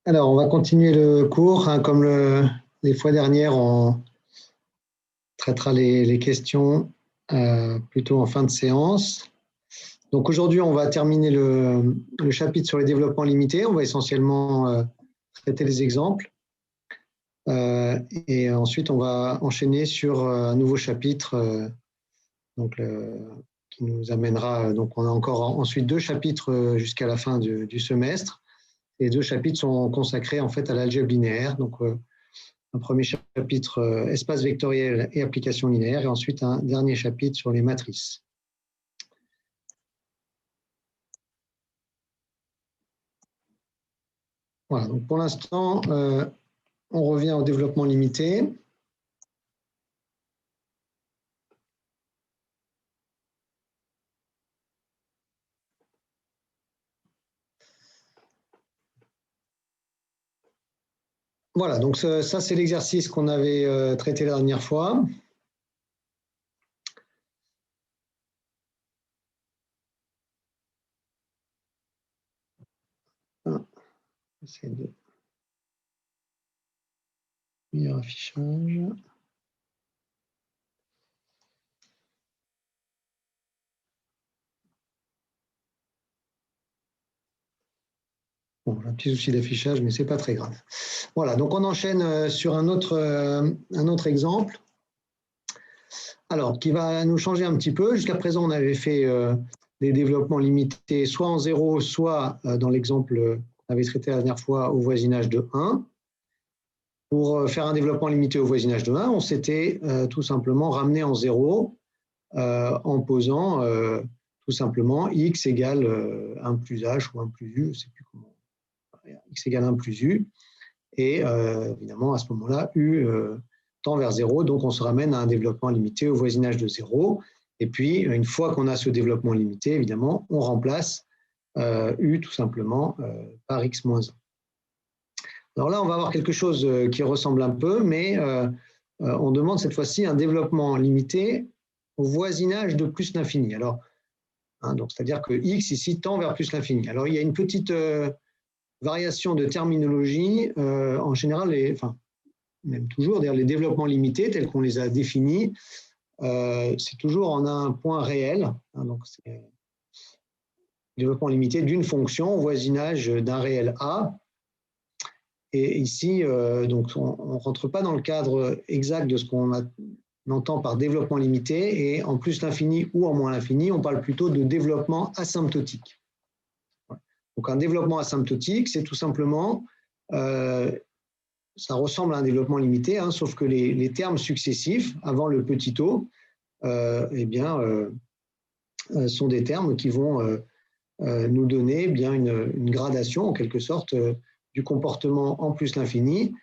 Alors, on va continuer le cours. Comme les fois dernières, on traitera les questions plutôt en fin de séance. Donc aujourd'hui, on va terminer le chapitre sur les développements limités. On va essentiellement traiter les exemples. Et ensuite, on va enchaîner sur un nouveau chapitre qui nous amènera. Donc, on a encore ensuite 2 chapitres jusqu'à la fin du semestre. Les 2 chapitres sont consacrés en fait à l'algèbre linéaire. Donc, un premier chapitre espace vectoriel et applications linéaires, et ensuite un dernier chapitre sur les matrices. Voilà, donc pour l'instant, on revient au développement limité. Voilà, donc ça c'est l'exercice qu'on avait traité la dernière fois. J'essaie de meilleur affichage. Bon, j'ai un petit souci d'affichage, mais ce n'est pas très grave. Voilà, donc on enchaîne sur un autre exemple. Alors, qui va nous changer un petit peu. Jusqu'à présent, on avait fait des développements limités soit en 0, soit dans l'exemple qu'on avait traité la dernière fois au voisinage de 1. Pour faire un développement limité au voisinage de 1, on s'était tout simplement ramené en 0 en posant tout simplement x égale 1 plus h ou 1 plus u, je ne sais plus comment, x égale 1 plus u, et évidemment à ce moment-là, u tend vers 0, donc on se ramène à un développement limité au voisinage de 0, et puis une fois qu'on a ce développement limité, évidemment, on remplace u tout simplement par x moins 1. Alors là, on va avoir quelque chose qui ressemble un peu, mais on demande cette fois-ci un développement limité au voisinage de plus l'infini. Alors, donc c'est-à-dire que x ici tend vers plus l'infini. Alors, il y a une petite variation de terminologie. En général, même toujours, d'ailleurs, les développements limités tels qu'on les a définis, c'est toujours en un point réel. Donc, c'est développement limité d'une fonction au voisinage d'un réel a. Et ici, donc on ne rentre pas dans le cadre exact de ce qu'on entend par développement limité, et en plus l'infini ou en moins l'infini, on parle plutôt de développement asymptotique. Donc un développement asymptotique, c'est tout simplement, ça ressemble à un développement limité, sauf que les termes successifs avant le petit o, sont des termes qui vont nous donner bien une gradation en quelque sorte du comportement en plus l'infini,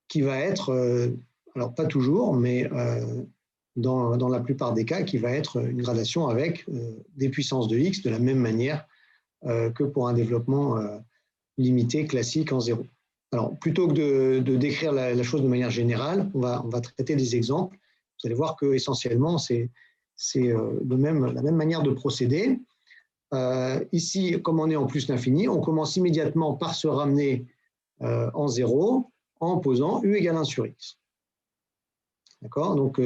qui va être, alors pas toujours, mais dans la plupart des cas, qui va être une gradation avec des puissances de x de la même manière que pour un développement limité classique en 0. Alors, plutôt que de décrire la chose de manière générale, on va traiter des exemples. Vous allez voir que essentiellement c'est la même manière de procéder. Ici, comme on est en plus l'infini, on commence immédiatement par se ramener en 0 en posant u égale 1 sur x. D'accord? Donc,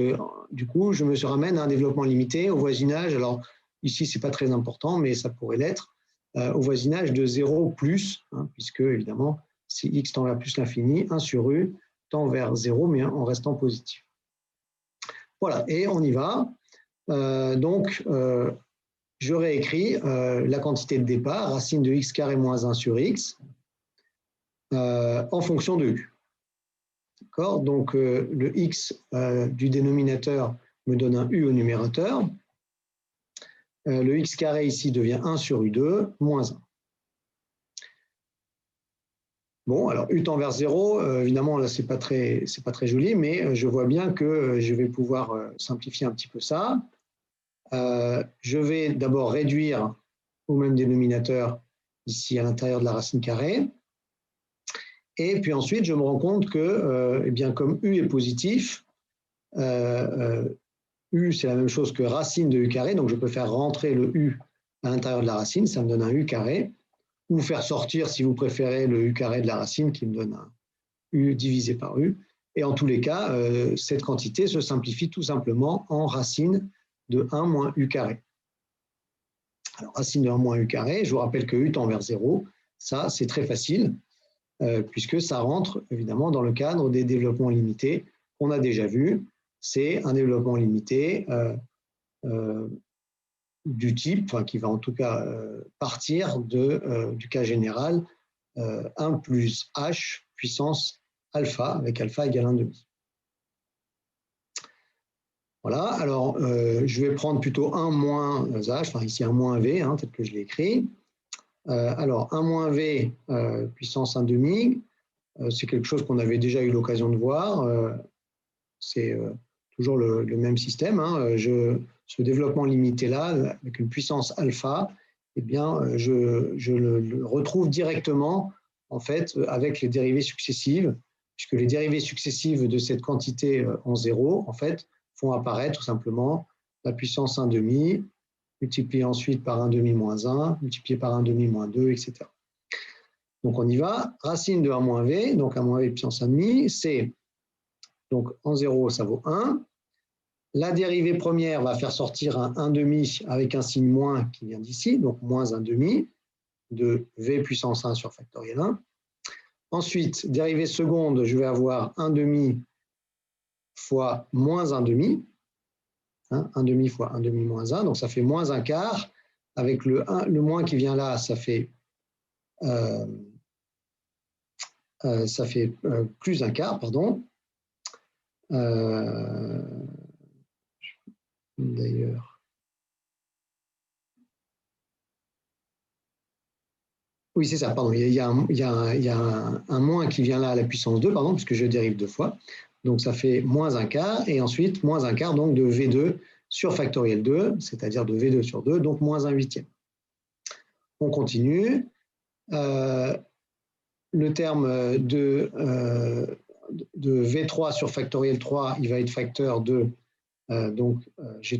du coup, je me ramène à un développement limité au voisinage. Alors, ici, ce n'est pas très important, mais ça pourrait l'être, au voisinage de 0 plus, puisque, évidemment, si x tend vers plus l'infini, 1 sur u tend vers 0, mais en restant positif. Voilà, et on y va. Je réécris la quantité de départ, racine de x carré moins 1 sur x, en fonction de u. D'accord? Donc, le x du dénominateur me donne un u au numérateur. Le x carré ici devient 1 sur u2 moins 1. Bon, alors u tend vers 0, évidemment, là, ce n'est pas très joli, mais je vois bien que je vais pouvoir simplifier un petit peu ça. Je vais d'abord réduire au même dénominateur ici à l'intérieur de la racine carrée. Et puis ensuite, je me rends compte que, comme u est positif, u c'est la même chose que racine de u carré, donc je peux faire rentrer le u à l'intérieur de la racine, ça me donne un u carré. ou faire sortir, si vous préférez, le u carré de la racine qui me donne un u divisé par u. Et en tous les cas, cette quantité se simplifie tout simplement en racine de 1 moins u carré. Alors, racine de 1 moins u carré, je vous rappelle que u tend vers 0, ça c'est très facile, puisque ça rentre évidemment dans le cadre des développements limités qu'on a déjà vu. C'est un développement limité du type, enfin, qui va en tout cas partir du cas général 1 plus h puissance alpha, avec alpha égale 1,5. Voilà, alors je vais prendre plutôt 1 moins h, enfin ici 1 moins v, hein, tel que je l'ai écrit. Alors 1 moins v puissance 1,5, c'est quelque chose qu'on avait déjà eu l'occasion de voir. C'est toujours le même système. Hein. Ce développement limité-là, avec une puissance alpha, eh bien, je le retrouve directement en fait, avec les dérivées successives, puisque les dérivées successives de cette quantité en zéro, en fait, font apparaître tout simplement la puissance 1,5, multipliée ensuite par 1,5 moins 1, multiplié par 1,5 moins 2, etc. Donc on y va. Racine de 1 moins v, donc 1 moins v puissance 1,5, c'est, donc en 0, ça vaut 1. La dérivée première va faire sortir un 1,5 avec un signe moins qui vient d'ici, donc moins 1,5 de v puissance 1 sur factoriel 1. Ensuite, dérivée seconde, je vais avoir 1,5 fois moins 1,5, hein, 1,5 fois 1,5 moins 1, donc ça fait moins 1 quart. Avec le moins qui vient là, ça fait plus 1 quart, pardon. D'ailleurs. Oui, c'est ça, pardon. Il y a un moins qui vient là à la puissance 2, pardon, puisque je dérive 2 fois. Donc, ça fait moins 1 quart, et ensuite, moins 1 quart donc, de V2 sur factoriel 2, c'est-à-dire de V2 sur 2, donc moins 1 huitième. On continue. Le terme de V3 sur factoriel 3, il va être facteur de, donc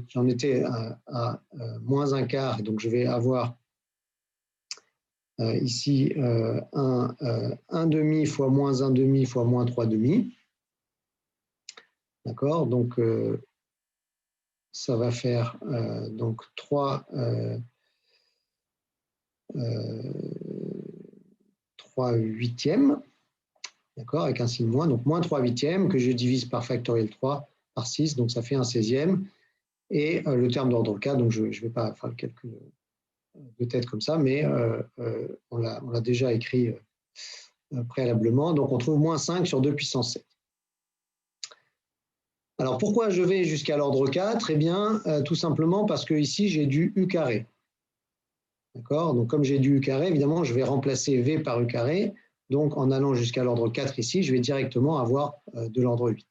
j'en étais à moins 1 quart, et donc je vais avoir ici 1,5 fois moins 1,5 fois moins 3,5. D'accord, donc ça va faire donc 3 huitièmes, d'accord, avec un signe moins, donc moins 3 huitièmes que je divise par factoriel 3 par 6, donc ça fait un 16e. Et le terme d'ordre 4, donc je ne vais pas faire le calcul de tête comme ça, mais on l'a déjà écrit préalablement. Donc on trouve moins 5 sur 2 puissance 7. Alors pourquoi je vais jusqu'à l'ordre 4? Eh bien, tout simplement parce que ici j'ai du u carré. D'accord? Donc comme j'ai du u carré, évidemment, je vais remplacer v par u carré. Donc en allant jusqu'à l'ordre 4 ici, je vais directement avoir de l'ordre 8.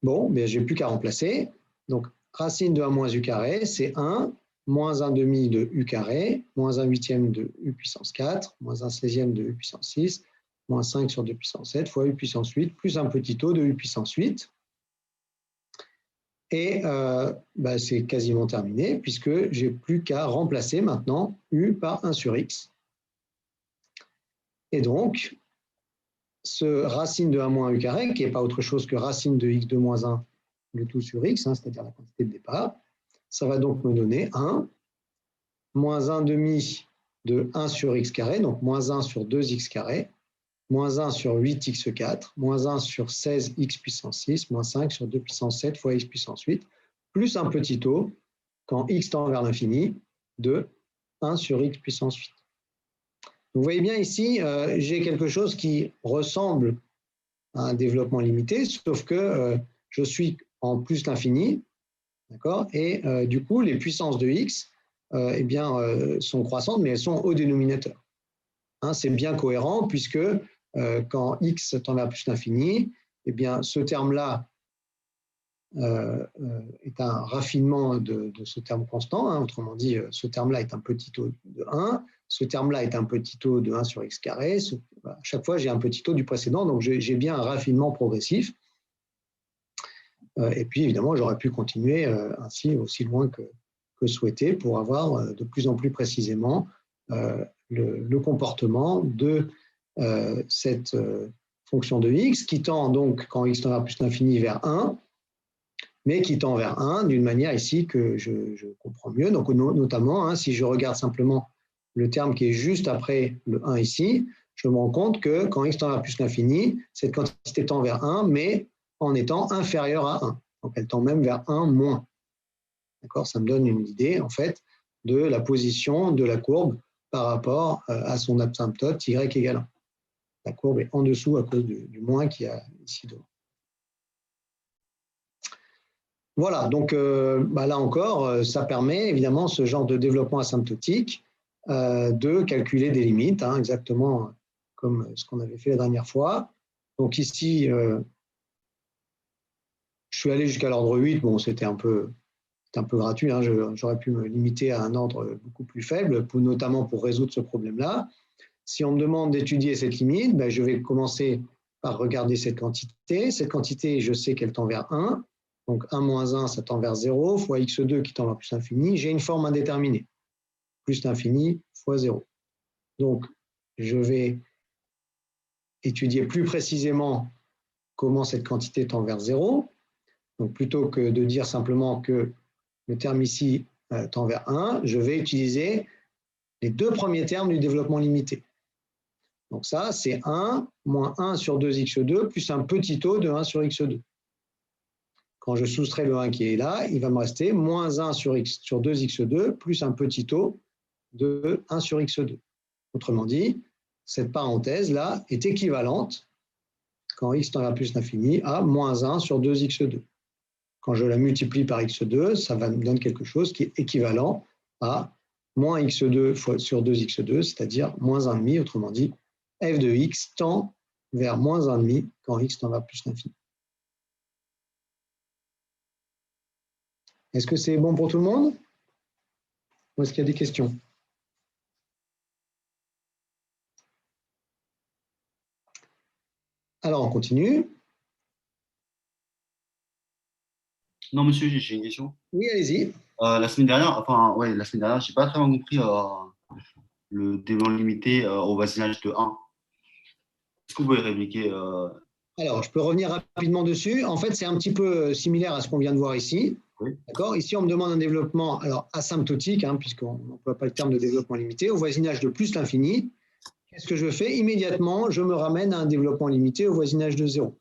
Bon, ben, je n'ai plus qu'à remplacer. Donc racine de 1 moins u carré, c'est 1, moins 1,5 de u carré, moins 1 huitième de u puissance 4, moins 1 16e de u puissance 6, moins 5 sur 2 puissance 7 fois u puissance 8, plus un petit o de u puissance 8. Et bah, c'est quasiment terminé, puisque je n'ai plus qu'à remplacer maintenant u par 1 sur x. Et donc, ce racine de 1 moins u carré, qui n'est pas autre chose que racine de x de moins 1, le tout sur x, hein, c'est-à-dire la quantité de départ, ça va donc me donner 1, moins 1,5 de 1 sur x carré, donc moins 1 sur 2x carré, moins 1 sur 8x4, moins 1 sur 16x puissance 6, moins 5 sur 2 puissance 7 fois x puissance 8, plus un petit o, quand x tend vers l'infini, de 1 sur x puissance 8. Vous voyez bien ici, j'ai quelque chose qui ressemble à un développement limité, sauf que je suis en plus l'infini, d'accord, et du coup, les puissances de x eh bien, sont croissantes, mais elles sont au dénominateur. Hein, c'est bien cohérent, puisque quand x tend vers plus l'infini, eh bien, ce terme-là est un raffinement de ce terme constant. Hein, autrement dit, ce terme-là est un petit o de 1, ce terme-là est un petit o de 1 sur x carré. À chaque fois, j'ai un petit o du précédent, donc j'ai bien un raffinement progressif. Et puis, évidemment, j'aurais pu continuer ainsi aussi loin que souhaité pour avoir de plus en plus précisément le comportement de cette fonction de x qui tend donc, quand x tend vers plus l'infini, vers 1, mais qui tend vers 1 d'une manière ici que je comprends mieux. Donc, notamment, hein, si je regarde simplement le terme qui est juste après le 1 ici, je me rends compte que quand x tend vers plus l'infini, cette quantité tend vers 1, mais en étant inférieure à 1. Donc, elle tend même vers 1 moins. D'accord ? Ça me donne une idée, en fait, de la position de la courbe par rapport à son asymptote y égale 1. La courbe est en dessous à cause du moins qu'il y a ici devant. Voilà, donc là encore, ça permet évidemment ce genre de développement asymptotique de calculer des limites, hein, exactement comme ce qu'on avait fait la dernière fois. Donc ici, je suis allé jusqu'à l'ordre 8, bon, c'était un peu gratuit, hein, j'aurais pu me limiter à un ordre beaucoup plus faible, notamment pour résoudre ce problème-là. Si on me demande d'étudier cette limite, ben, je vais commencer par regarder cette quantité. Cette quantité, je sais qu'elle tend vers 1. Donc 1 moins 1, ça tend vers 0, fois x2 qui tend vers plus l'infini. J'ai une forme indéterminée. Plus l'infini fois 0. Donc, je vais étudier plus précisément comment cette quantité tend vers 0. Donc, plutôt que de dire simplement que le terme ici tend vers 1, je vais utiliser les deux premiers termes du développement limité. Donc ça, c'est 1 moins 1 sur 2x2 plus un petit taux de 1 sur x2. Quand je soustrais le 1 qui est là, il va me rester moins 1 sur 2x2 plus un petit taux de 1 sur x2. Autrement dit, cette parenthèse-là est équivalente, quand x tend vers plus l'infini, à moins 1 sur 2x2. Quand je la multiplie par x2, ça va me donner quelque chose qui est équivalent à moins x2 sur 2x2, c'est-à-dire moins 1,5, autrement dit, f de x tend vers moins 1,5 quand x tend vers plus l'infini. Est-ce que c'est bon pour tout le monde? Ou est-ce qu'il y a des questions? Alors, on continue. Non, monsieur, j'ai une question. Oui, allez-y. La semaine dernière, j'ai pas très bien compris le développement limité au voisinage de 1. Est-ce que vous pouvez répliquer Alors, je peux revenir rapidement dessus. En fait, c'est un petit peu similaire à ce qu'on vient de voir ici. Oui. D'accord ? Ici, on me demande un développement asymptotique, hein, puisqu'on n'emploie pas le terme de développement limité, au voisinage de plus l'infini. Qu'est-ce que je fais? Immédiatement, je me ramène à un développement limité au voisinage de 0.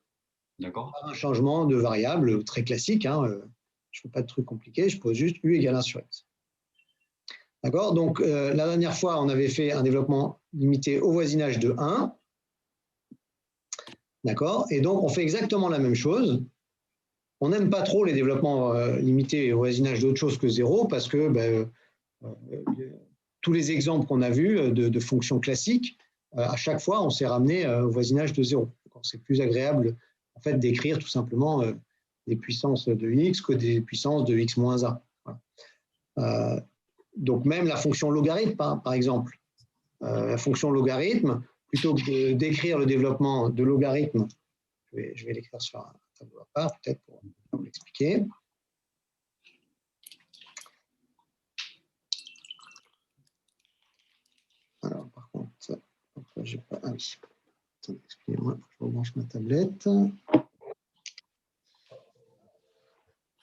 D'accord. Par un changement de variable très classique. Hein, je ne fais pas de truc compliqué, je pose juste u égale 1 sur x. D'accord? Donc, la dernière fois, on avait fait un développement limité au voisinage de 1. D'accord? Et donc, on fait exactement la même chose. On n'aime pas trop les développements limités au voisinage d'autre chose que 0 parce que tous les exemples qu'on a vus de fonctions classiques, à chaque fois, on s'est ramené au voisinage de 0. C'est plus agréable en fait, d'écrire tout simplement des puissances de x que des puissances de x moins 1. Voilà. Donc même la fonction logarithme, par exemple, la fonction logarithme, plutôt que d'écrire le développement de logarithme, je vais l'écrire sur un tableau à part, peut-être pour vous l'expliquer. Alors, par contre, j'ai pas. Ah oui. Excusez-moi, je rebranche ma tablette.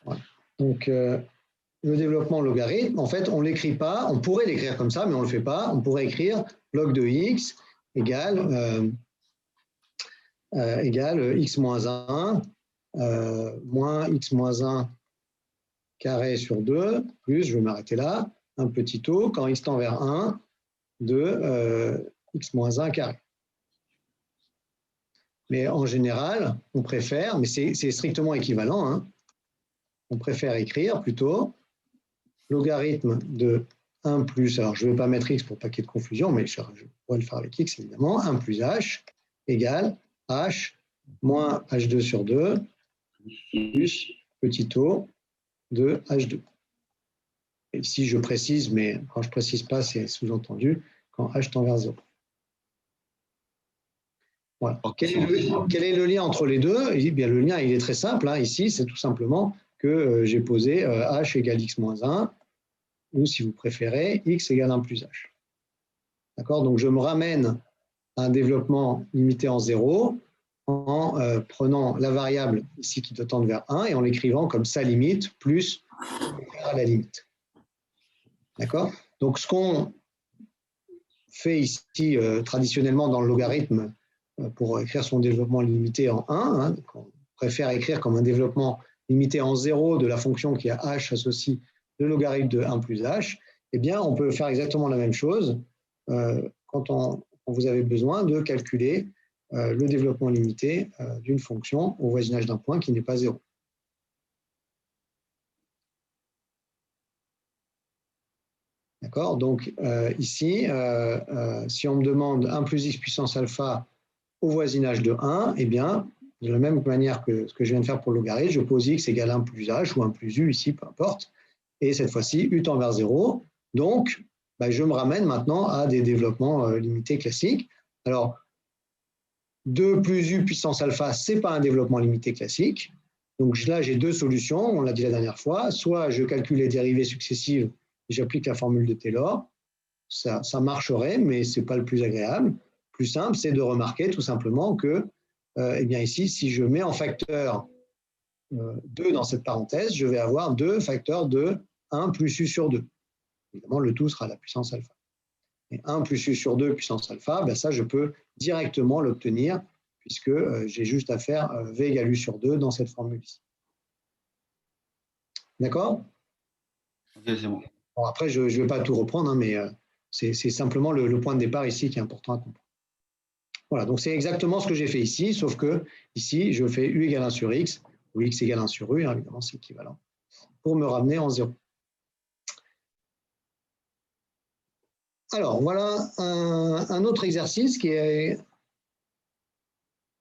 Voilà. Donc, le développement logarithme, en fait, on ne l'écrit pas. On pourrait l'écrire comme ça, mais on ne le fait pas. On pourrait écrire log de x égale x moins 1 moins x moins 1 carré sur 2, plus, je vais m'arrêter là, un petit taux, quand x tend vers 1, de x moins 1 carré. Mais en général, on préfère, mais c'est strictement équivalent, hein, on préfère écrire plutôt logarithme de 1 plus, alors je ne vais pas mettre x pour pas qu'il y ait de confusion, mais je pourrais le faire avec x évidemment, 1 plus h égale h moins h2 sur 2 plus petit taux de h2. Et ici, je précise, mais quand je ne précise pas, c'est sous-entendu quand h tend vers 0. Voilà. Quel est le lien entre les deux? Eh bien, le lien il est très simple. Hein. Ici, c'est tout simplement que j'ai posé h égale x moins 1, ou si vous préférez, x égale 1 plus h. D'accord? Donc, je me ramène à un développement limité en 0 en prenant la variable ici qui doit tendre vers 1 et en l'écrivant comme sa limite plus à la limite. D'accord? Donc, ce qu'on fait ici traditionnellement dans le logarithme pour écrire son développement limité en 1, hein, on préfère écrire comme un développement limité en 0 de la fonction qui a h associe le logarithme de 1 plus h, eh bien, on peut faire exactement la même chose quand vous avez besoin de calculer le développement limité d'une fonction au voisinage d'un point qui n'est pas 0. D'accord? Donc, ici, si on me demande 1 plus x puissance alpha au voisinage de 1, eh bien, de la même manière que ce que je viens de faire pour le logarithme, je pose x égale 1 plus h ou 1 plus u ici, peu importe. Et cette fois-ci, u tend vers 0. Donc, je me ramène maintenant à des développements limités classiques. Alors, 2 plus u puissance alpha, ce n'est pas un développement limité classique. Donc là, j'ai deux solutions, on l'a dit la dernière fois. Soit je calcule les dérivées successives et j'applique la formule de Taylor. Ça marcherait, mais ce n'est pas le plus agréable. Plus simple, c'est de remarquer tout simplement que, eh bien ici, si je mets en facteur 2 dans cette parenthèse, je vais avoir 2 facteurs de 1 plus u sur 2. Évidemment, le tout sera la puissance alpha. Et 1 plus u sur 2 puissance alpha, ça, je peux directement l'obtenir puisque j'ai juste à faire v égale u sur 2 dans cette formule-ci. D'accord? Ok, c'est bon. Bon, après, je ne vais pas tout reprendre, hein, mais c'est simplement le point de départ ici qui est important à comprendre. Voilà, donc c'est exactement ce que j'ai fait ici, sauf que ici, je fais u égale 1 sur x, ou x égale 1 sur u, hein, évidemment, c'est équivalent, pour me ramener en 0. Alors, voilà un autre exercice qui est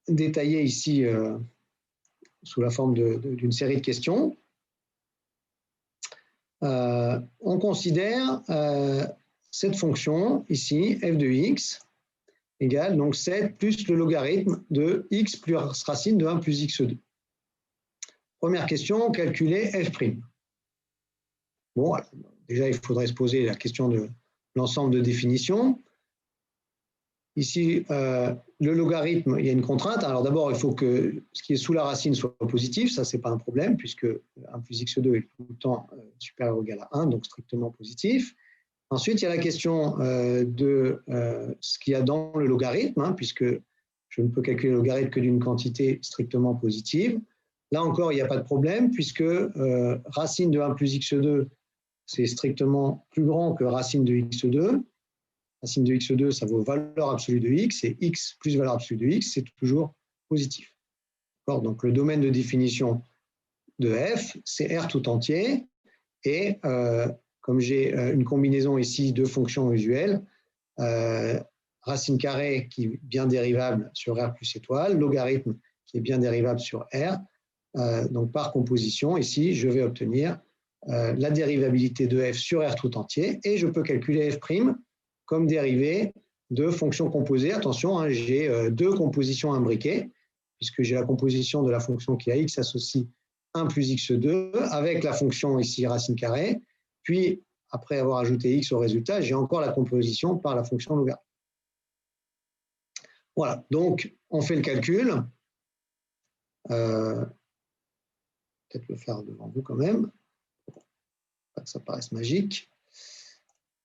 détaillé ici sous la forme d'une série de questions. On considère cette fonction ici, f de x, égale donc 7 plus le logarithme de x plus racine de 1 plus x2. Première question, calculer f'. Bon, alors, déjà, il faudrait se poser la question de l'ensemble de définitions. Ici, le logarithme, il y a une contrainte. Alors d'abord, il faut que ce qui est sous la racine soit positif. Ça, ce n'est pas un problème, puisque 1 plus x2 est tout le temps supérieur ou égal à 1, donc strictement positif. Ensuite, il y a la question de ce qu'il y a dans le logarithme, hein, puisque je ne peux calculer le logarithme que d'une quantité strictement positive. Là encore, il n'y a pas de problème, puisque racine de 1 plus x2, c'est strictement plus grand que racine de x2. Racine de x2, ça vaut valeur absolue de x, et x plus valeur absolue de x, c'est toujours positif. Donc le domaine de définition de f, c'est R tout entier, et comme j'ai une combinaison ici de fonctions usuelles, racine carrée qui est bien dérivable sur R plus étoile, logarithme qui est bien dérivable sur R, donc par composition, ici, je vais obtenir la dérivabilité de f sur R tout entier, et je peux calculer f' comme dérivée de fonctions composées. Attention, hein, j'ai deux compositions imbriquées, puisque j'ai la composition de la fonction qui a x associe 1 plus x2 avec la fonction ici racine carrée, puis après avoir ajouté x au résultat, j'ai encore la composition par la fonction logarithme. Voilà, donc on fait le calcul. Peut-être le faire devant vous quand même, pour pas que ça paraisse magique.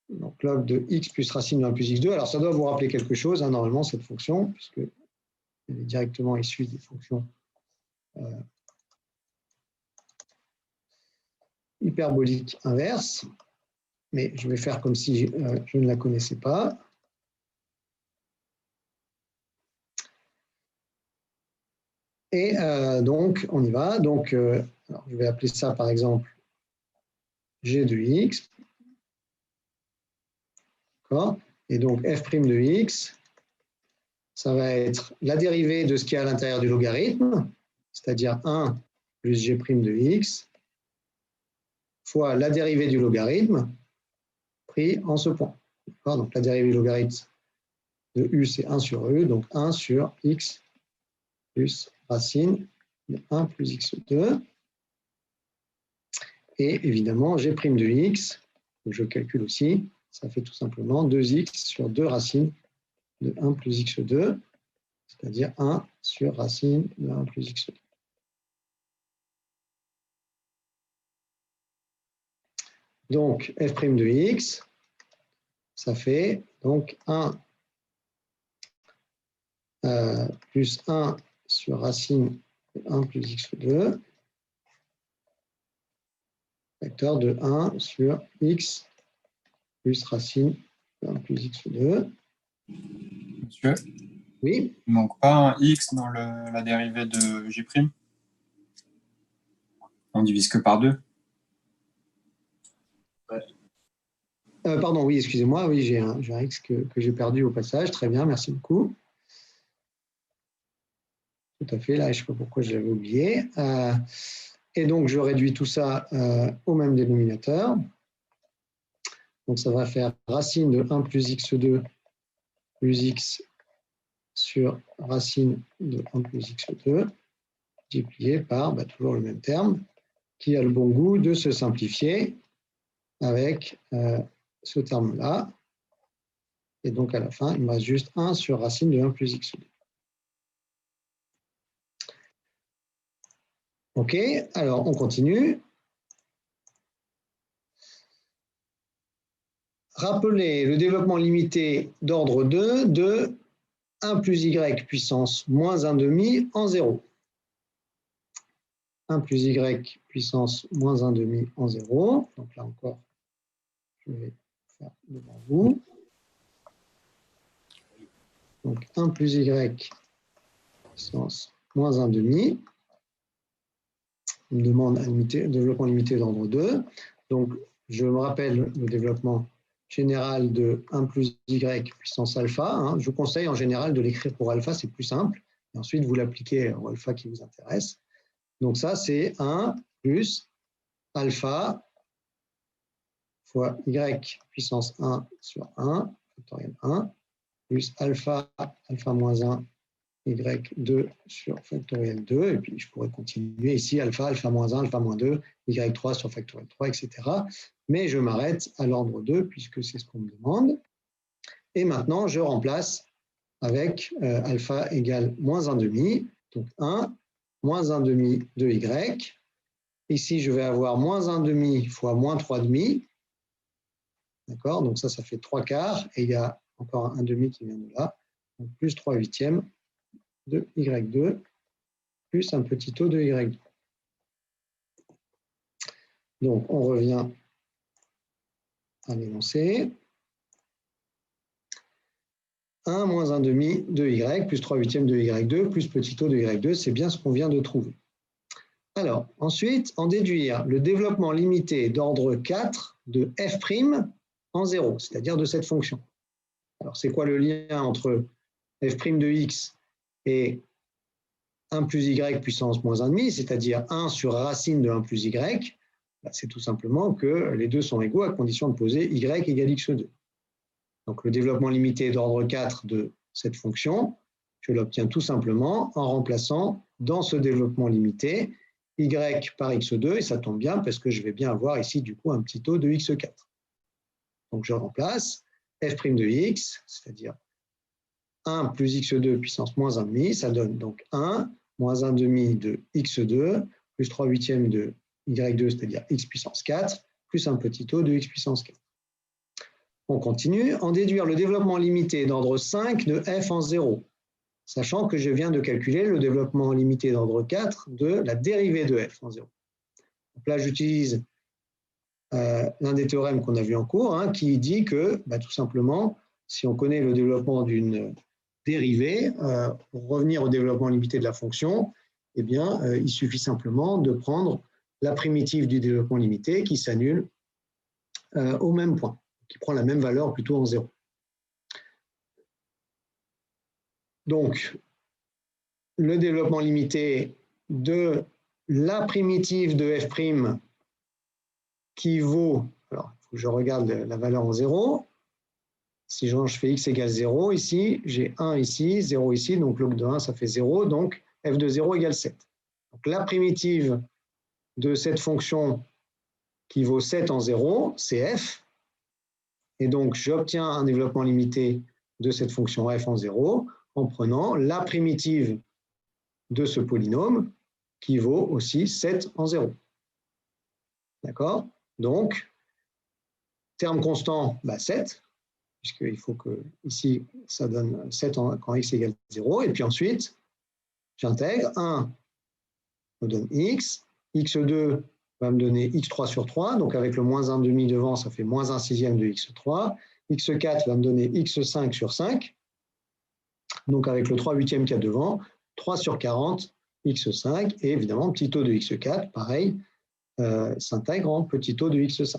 Donc log de x plus racine de 1 plus x2. Alors ça doit vous rappeler quelque chose, hein, normalement, cette fonction, puisqu'elle est directement issue des fonctions hyperboliques inverses. Mais je vais faire comme si je ne la connaissais pas. Et donc, on y va. Donc, alors, je vais appeler ça, par exemple, g de x. Et donc, f' de x, ça va être la dérivée de ce qu'il y a à l'intérieur du logarithme, c'est-à-dire 1 plus g' de x, fois la dérivée du logarithme, pris en ce point. Donc, la dérivée du logarithme de u, c'est 1 sur u, donc 1 sur x plus racine de 1 plus x2. Et évidemment, g' de x, que je calcule aussi, ça fait tout simplement 2x sur 2 racines de 1 plus x2, c'est-à-dire 1 sur racine de 1 plus x2. Donc, f' de x, ça fait donc 1 plus 1 sur racine de 1 plus x2, facteur de 1 sur x plus racine de 1 plus x2. Monsieur, Oui. il ne manque pas un x dans la dérivée de j'. On divise que par 2. Pardon, oui, excusez-moi, oui, j'ai un x que j'ai perdu au passage. Très bien, merci beaucoup. Tout à fait, là, je ne sais pas pourquoi je l'avais oublié. Et donc, je réduis tout ça au même dénominateur. Donc, ça va faire racine de 1 plus x2 plus x sur racine de 1 plus x2, multiplié par toujours le même terme, qui a le bon goût de se simplifier avec ce terme-là. Et donc, à la fin, il me reste juste 1 sur racine de 1 plus x2. OK, alors on continue. Rappelez le développement limité d'ordre 2 de 1 plus y puissance moins 1 demi en 0. 1 plus y puissance moins 1 demi en 0. Donc là encore, je vais faire devant vous. Donc 1 plus y puissance moins 1 demi. On me demande un développement limité d'ordre 2. Donc je me rappelle le développement général de 1 plus y puissance alpha. Je vous conseille en général de l'écrire pour alpha, c'est plus simple. Et ensuite, vous l'appliquez au alpha qui vous intéresse. Donc ça, c'est 1 plus alpha fois y puissance 1 sur 1, factoriel 1, plus alpha, alpha moins 1, y2 sur factoriel 2. Et puis, je pourrais continuer ici, alpha, alpha moins 1, alpha moins 2, y3 sur factoriel 3, etc. Mais je m'arrête à l'ordre 2 puisque c'est ce qu'on me demande. Et maintenant, je remplace avec alpha égale moins 1 demi, donc 1, moins 1 demi de y. Ici, je vais avoir moins 1 demi fois moins 3 demi. D'accord, donc ça fait 3 quarts. Et il y a encore un demi qui vient de là. Donc plus 3 huitièmes de y2, plus un petit taux de y2. Donc, on revient à l'énoncé. 1 moins 1 demi de y, plus 3 huitièmes de y2, plus petit taux de y2, c'est bien ce qu'on vient de trouver. Alors, ensuite, en déduire le développement limité d'ordre 4 de f' en 0, c'est-à-dire de cette fonction. Alors, c'est quoi le lien entre f' de x et 1 plus y puissance moins 1 demi, c'est-à-dire 1 sur racine de 1 plus y? C'est tout simplement que les deux sont égaux à condition de poser y égale x2. Donc, le développement limité d'ordre 4 de cette fonction, je l'obtiens tout simplement en remplaçant dans ce développement limité y par x2, et ça tombe bien parce que je vais bien avoir ici du coup un petit taux de x4. Donc, je remplace f' de x, c'est-à-dire 1 plus x2 puissance moins 1 demi, ça donne donc 1 moins 1 demi de x2 plus 3 huitièmes de y2, c'est-à-dire x puissance 4, plus un petit taux de x puissance 4. On continue. En déduire le développement limité d'ordre 5 de f en 0, sachant que je viens de calculer le développement limité d'ordre 4 de la dérivée de f en 0. Donc là, j'utilise l'un des théorèmes qu'on a vu en cours, qui dit que, tout simplement, si on connaît le développement d'une dérivée, pour revenir au développement limité de la fonction, eh bien, il suffit simplement de prendre la primitive du développement limité qui s'annule au même point, qui prend la même valeur plutôt en 0. Donc, le développement limité de la primitive de f' qui vaut, alors il faut que je regarde la valeur en 0, si je fais x égale 0 ici, j'ai 1 ici, 0 ici, donc log de 1 ça fait 0, donc f de 0 égale 7. Donc la primitive de cette fonction qui vaut 7 en 0, c'est f, Et donc, j'obtiens un développement limité de cette fonction f en 0 en prenant la primitive de ce polynôme qui vaut aussi 7 en 0. D'accord? Donc, terme constant, 7, puisqu'il faut que ici, ça donne 7 quand x égale 0. Et puis ensuite, j'intègre 1 me donne x, x2 va me donner x3 sur 3, donc avec le moins 1,5 devant, ça fait moins 1 sixième de x3. x4 va me donner x5 sur 5, donc avec le 3 huitièmes qu'il y a devant, 3 sur 40, x5, et évidemment, petit taux de x4, pareil, s'intègre en petit taux de x5.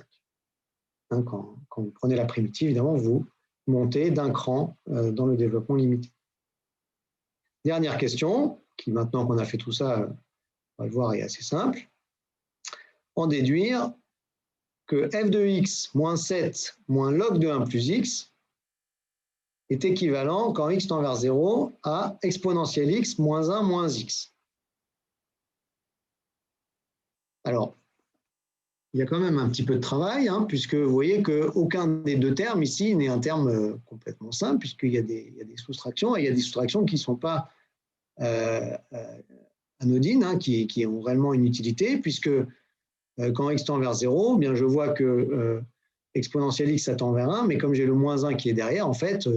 Hein, quand vous prenez la primitive, évidemment, vous montez d'un cran dans le développement limité. Dernière question, qui maintenant qu'on a fait tout ça, on va le voir, est assez simple. En déduire que f de x moins 7 moins log de 1 plus x est équivalent, quand x tend vers 0, à exponentielle x moins 1 moins x. Alors, il y a quand même un petit peu de travail, hein, puisque vous voyez qu'aucun des deux termes ici n'est un terme complètement simple, puisqu'il y a des soustractions, et il y a des soustractions qui ne sont pas anodines, hein, qui ont réellement une utilité, puisque quand x tend vers 0, bien je vois que exponentielle x, ça tend vers 1, mais comme j'ai le moins 1 qui est derrière, en fait,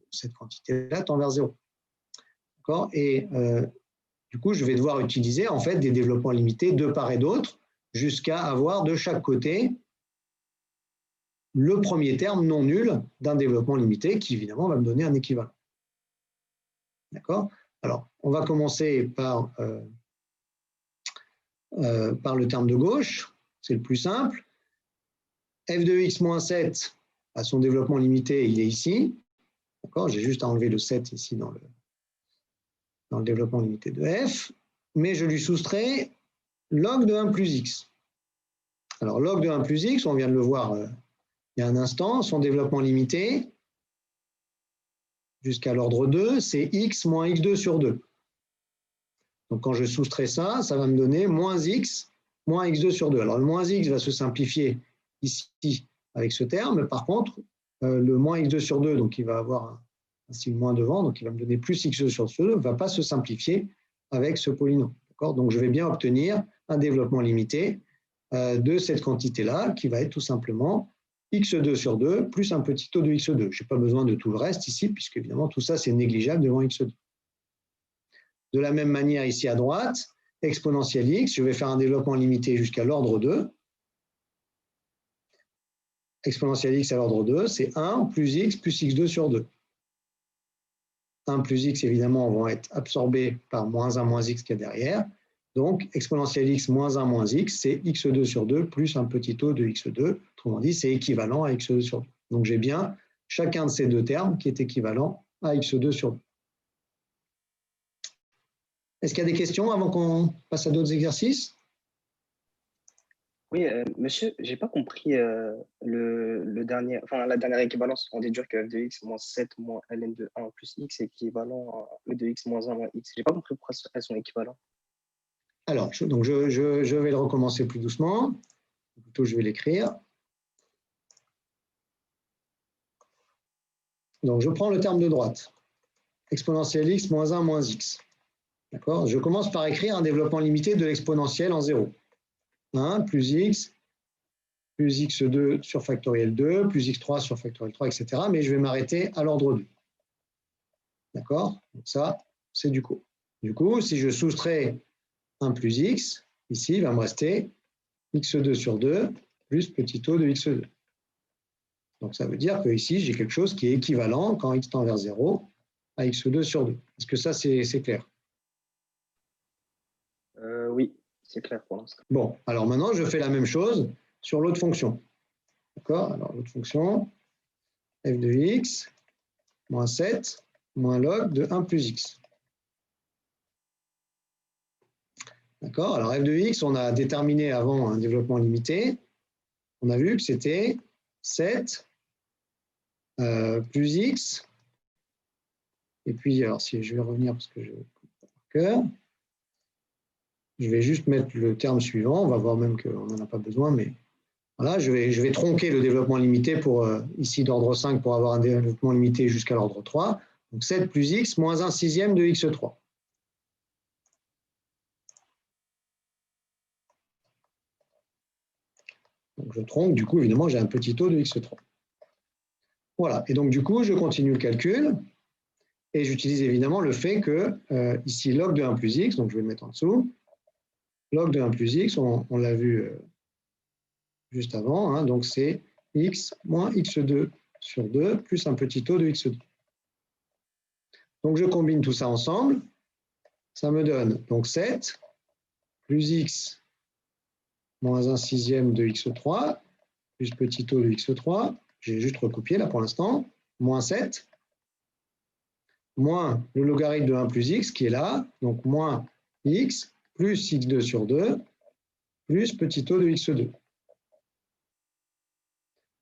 cette quantité-là tend vers 0. D'accord? Et du coup, je vais devoir utiliser en fait des développements limités de part et d'autre, jusqu'à avoir de chaque côté le premier terme non nul d'un développement limité, qui évidemment va me donner un équivalent. D'accord? Alors, on va commencer par le terme de gauche, c'est le plus simple. f de x moins 7, à son développement limité, il est ici. D'accord? J'ai juste à enlever le 7 ici dans le développement limité de f, mais je lui soustrais log de 1 plus x. Alors, log de 1 plus x, on vient de le voir il y a un instant, son développement limité, jusqu'à l'ordre 2, c'est x moins x2 sur 2. Donc, quand je soustrais ça, ça va me donner moins x moins x2 sur 2. Alors, le moins x va se simplifier ici avec ce terme. Par contre, le moins x2 sur 2, donc il va avoir un signe moins devant, donc il va me donner plus x2 sur 2, ne va pas se simplifier avec ce polynôme. Donc, je vais bien obtenir un développement limité de cette quantité-là, qui va être tout simplement x2 sur 2 plus un petit taux de x2. Je n'ai pas besoin de tout le reste ici, puisque évidemment tout ça c'est négligeable devant x2. De la même manière ici à droite, exponentielle x, je vais faire un développement limité jusqu'à l'ordre 2. Exponentielle x à l'ordre 2, c'est 1 plus x plus x2 sur 2. 1 plus x, évidemment, vont être absorbés par moins 1 moins x qu'il y a derrière. Donc, exponentielle x moins 1 moins x, c'est x2 sur 2 plus un petit taux de x2. Autrement dit, c'est équivalent à x2 sur 2. Donc, j'ai bien chacun de ces deux termes qui est équivalent à x2 sur 2. Est-ce qu'il y a des questions avant qu'on passe à d'autres exercices? Oui, monsieur, j'ai pas compris la dernière équivalence. On déduit que f de x moins 7 moins ln de 1 plus x est équivalent à e de x moins 1 moins x. J'ai pas compris pourquoi elles sont équivalentes. Alors, donc je vais le recommencer plus doucement. Plutôt, je vais l'écrire. Donc, je prends le terme de droite. Exponentielle x moins 1 moins x. D'accord? Je commence par écrire un développement limité de l'exponentielle en 0. 1 plus x x2 sur factoriel 2, plus x3 sur factoriel 3, etc. Mais je vais m'arrêter à l'ordre 2. D'accord? Donc ça, c'est du coup. Du coup, si je soustrais 1 plus x, ici, il va me rester x2 sur 2 plus petit taux de x2. Donc ça veut dire que ici, j'ai quelque chose qui est équivalent, quand x tend vers 0, à x2 sur 2. Est-ce que ça, c'est clair? Oui, c'est clair pour l'instant. Bon, alors maintenant, je fais la même chose sur l'autre fonction. D'accord? Alors, l'autre fonction, f de x, moins 7, moins log de 1 plus x. D'accord? Alors, f de x, on a déterminé avant un développement limité. On a vu que c'était 7 plus x. Et puis, alors, si je vais revenir parce que je cœur, je vais juste mettre le terme suivant. On va voir même qu'on n'en a pas besoin, mais Voilà, je vais tronquer le développement limité pour, ici d'ordre 5 pour avoir un développement limité jusqu'à l'ordre 3. Donc 7 plus x moins 1 sixième de x3. Donc je tronque, du coup, évidemment, j'ai un petit taux de x3. Voilà, et donc du coup, je continue le calcul et j'utilise évidemment le fait que, ici, log de 1 plus x, donc je vais le mettre en dessous, log de 1 plus x, on l'a vu juste avant, hein, donc c'est x moins x2 sur 2 plus un petit taux de x2. Donc je combine tout ça ensemble, ça me donne donc 7 plus x moins 1 sixième de x3 plus petit taux de x3, j'ai juste recopié là pour l'instant, moins 7, moins le logarithme de 1 plus x qui est là, donc moins x plus x2 sur 2 plus petit taux de x2.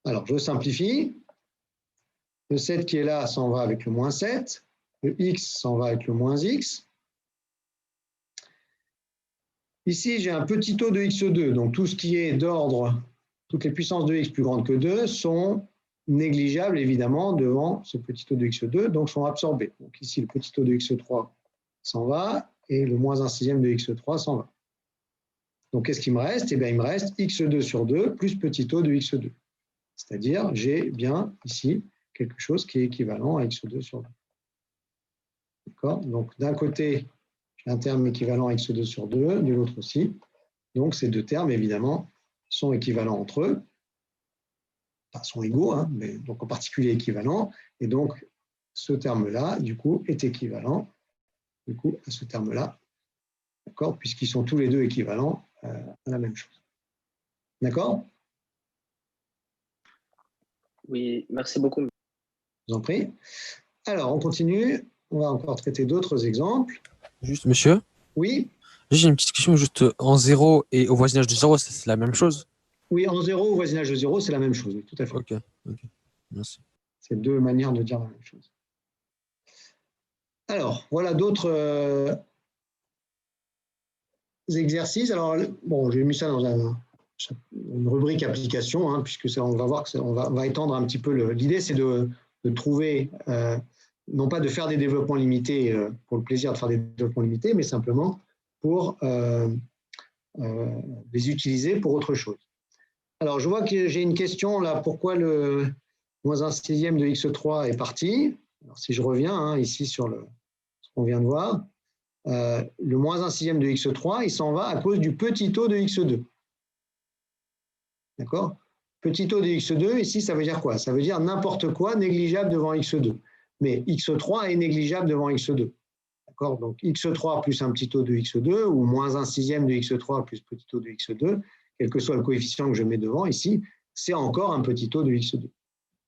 Alors je simplifie, le 7 qui est là s'en va avec le moins 7, le x s'en va avec le moins x. Ici, j'ai un petit taux de x2, donc tout ce qui est d'ordre, toutes les puissances de x plus grandes que 2 sont négligeables, évidemment, devant ce petit taux de x2, donc sont absorbés. Donc ici, le petit taux de x3 s'en va, et le moins 1 sixième de x3 s'en va. Donc, qu'est-ce qu'il me reste? Eh bien, il me reste x2 sur 2 plus petit taux de x2. C'est-à-dire, j'ai bien ici quelque chose qui est équivalent à x2 sur 2. D'accord? Donc, d'un côté, j'ai un terme équivalent à x2 sur 2, de l'autre aussi. Donc, ces deux termes, évidemment, sont équivalents entre eux. Enfin, sont égaux, hein, mais donc en particulier équivalents. Et donc, ce terme-là, du coup, est équivalent du coup, à ce terme-là, d'accord, puisqu'ils sont tous les deux équivalents à la même chose. D'accord? Oui, merci beaucoup. Je vous en prie. Alors, on continue. On va encore traiter d'autres exemples. Juste, monsieur, Oui, j'ai une petite question, juste en 0 et au voisinage de 0, c'est la même chose? oui, en 0, au voisinage de 0, c'est la même chose, oui, tout à fait. Ok, merci. C'est deux manières de dire la même chose. Alors, voilà d'autres exercices. Alors, bon, j'ai mis ça dans une rubrique application, hein, puisque ça, on va voir que on va étendre un petit peu. L'idée, c'est de trouver, non pas de faire des développements limités pour le plaisir de faire des développements limités, mais simplement pour les utiliser pour autre chose. Alors, je vois que j'ai une question là. Pourquoi le moins 1 sixième de x3 est parti? Alors, si je reviens hein, ici sur ce qu'on vient de voir, le moins 1 sixième de x3, il s'en va à cause du petit taux de x2. D'accord? Petit taux de x2, ici, ça veut dire quoi? Ça veut dire n'importe quoi négligeable devant x2. Mais x3 est négligeable devant x2. D'accord? Donc, x3 plus un petit taux de x2, ou moins 1 sixième de x3 plus petit taux de x2, quel que soit le coefficient que je mets devant ici, c'est encore un petit taux de x2.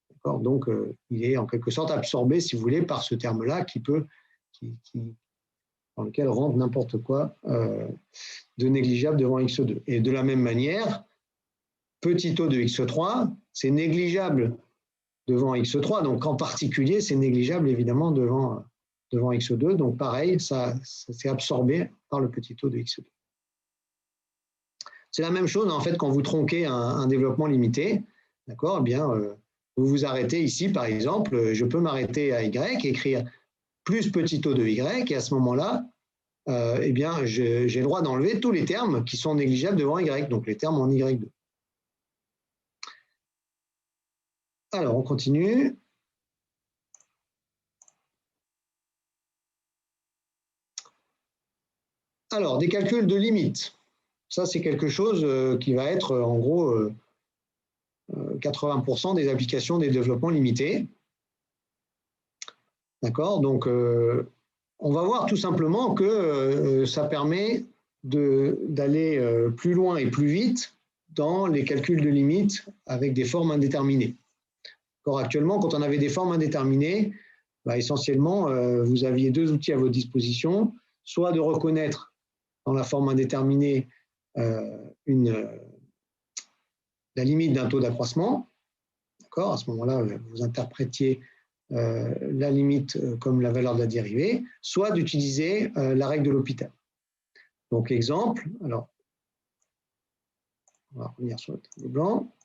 D'accord? Donc, il est en quelque sorte absorbé, si vous voulez, par ce terme-là dans lequel rentre n'importe quoi de négligeable devant x2. Et de la même manière, petit taux de x3, c'est négligeable devant x3, donc en particulier, c'est négligeable évidemment devant x2, donc pareil, ça s'est absorbé par le petit taux de x2. C'est la même chose en fait quand vous tronquez un développement limité, d'accord? Eh bien, vous vous arrêtez ici, par exemple, je peux m'arrêter à y, écrire plus petit taux de y, et à ce moment-là, eh bien, j'ai le droit d'enlever tous les termes qui sont négligeables devant y, donc les termes en y2. Alors, on continue. Alors, des calculs de limites. Ça, c'est quelque chose qui va être, en gros, 80% des applications des développements limités. D'accord? Donc, on va voir tout simplement que ça permet d'aller plus loin et plus vite dans les calculs de limites avec des formes indéterminées. Actuellement, quand on avait des formes indéterminées, essentiellement, vous aviez deux outils à votre disposition, soit de reconnaître dans la forme indéterminée la limite d'un taux d'accroissement. D'accord? À ce moment-là, vous interprétiez la limite comme la valeur de la dérivée, soit d'utiliser la règle de L'Hopital. Donc, exemple, alors, on va revenir sur le tableau blanc.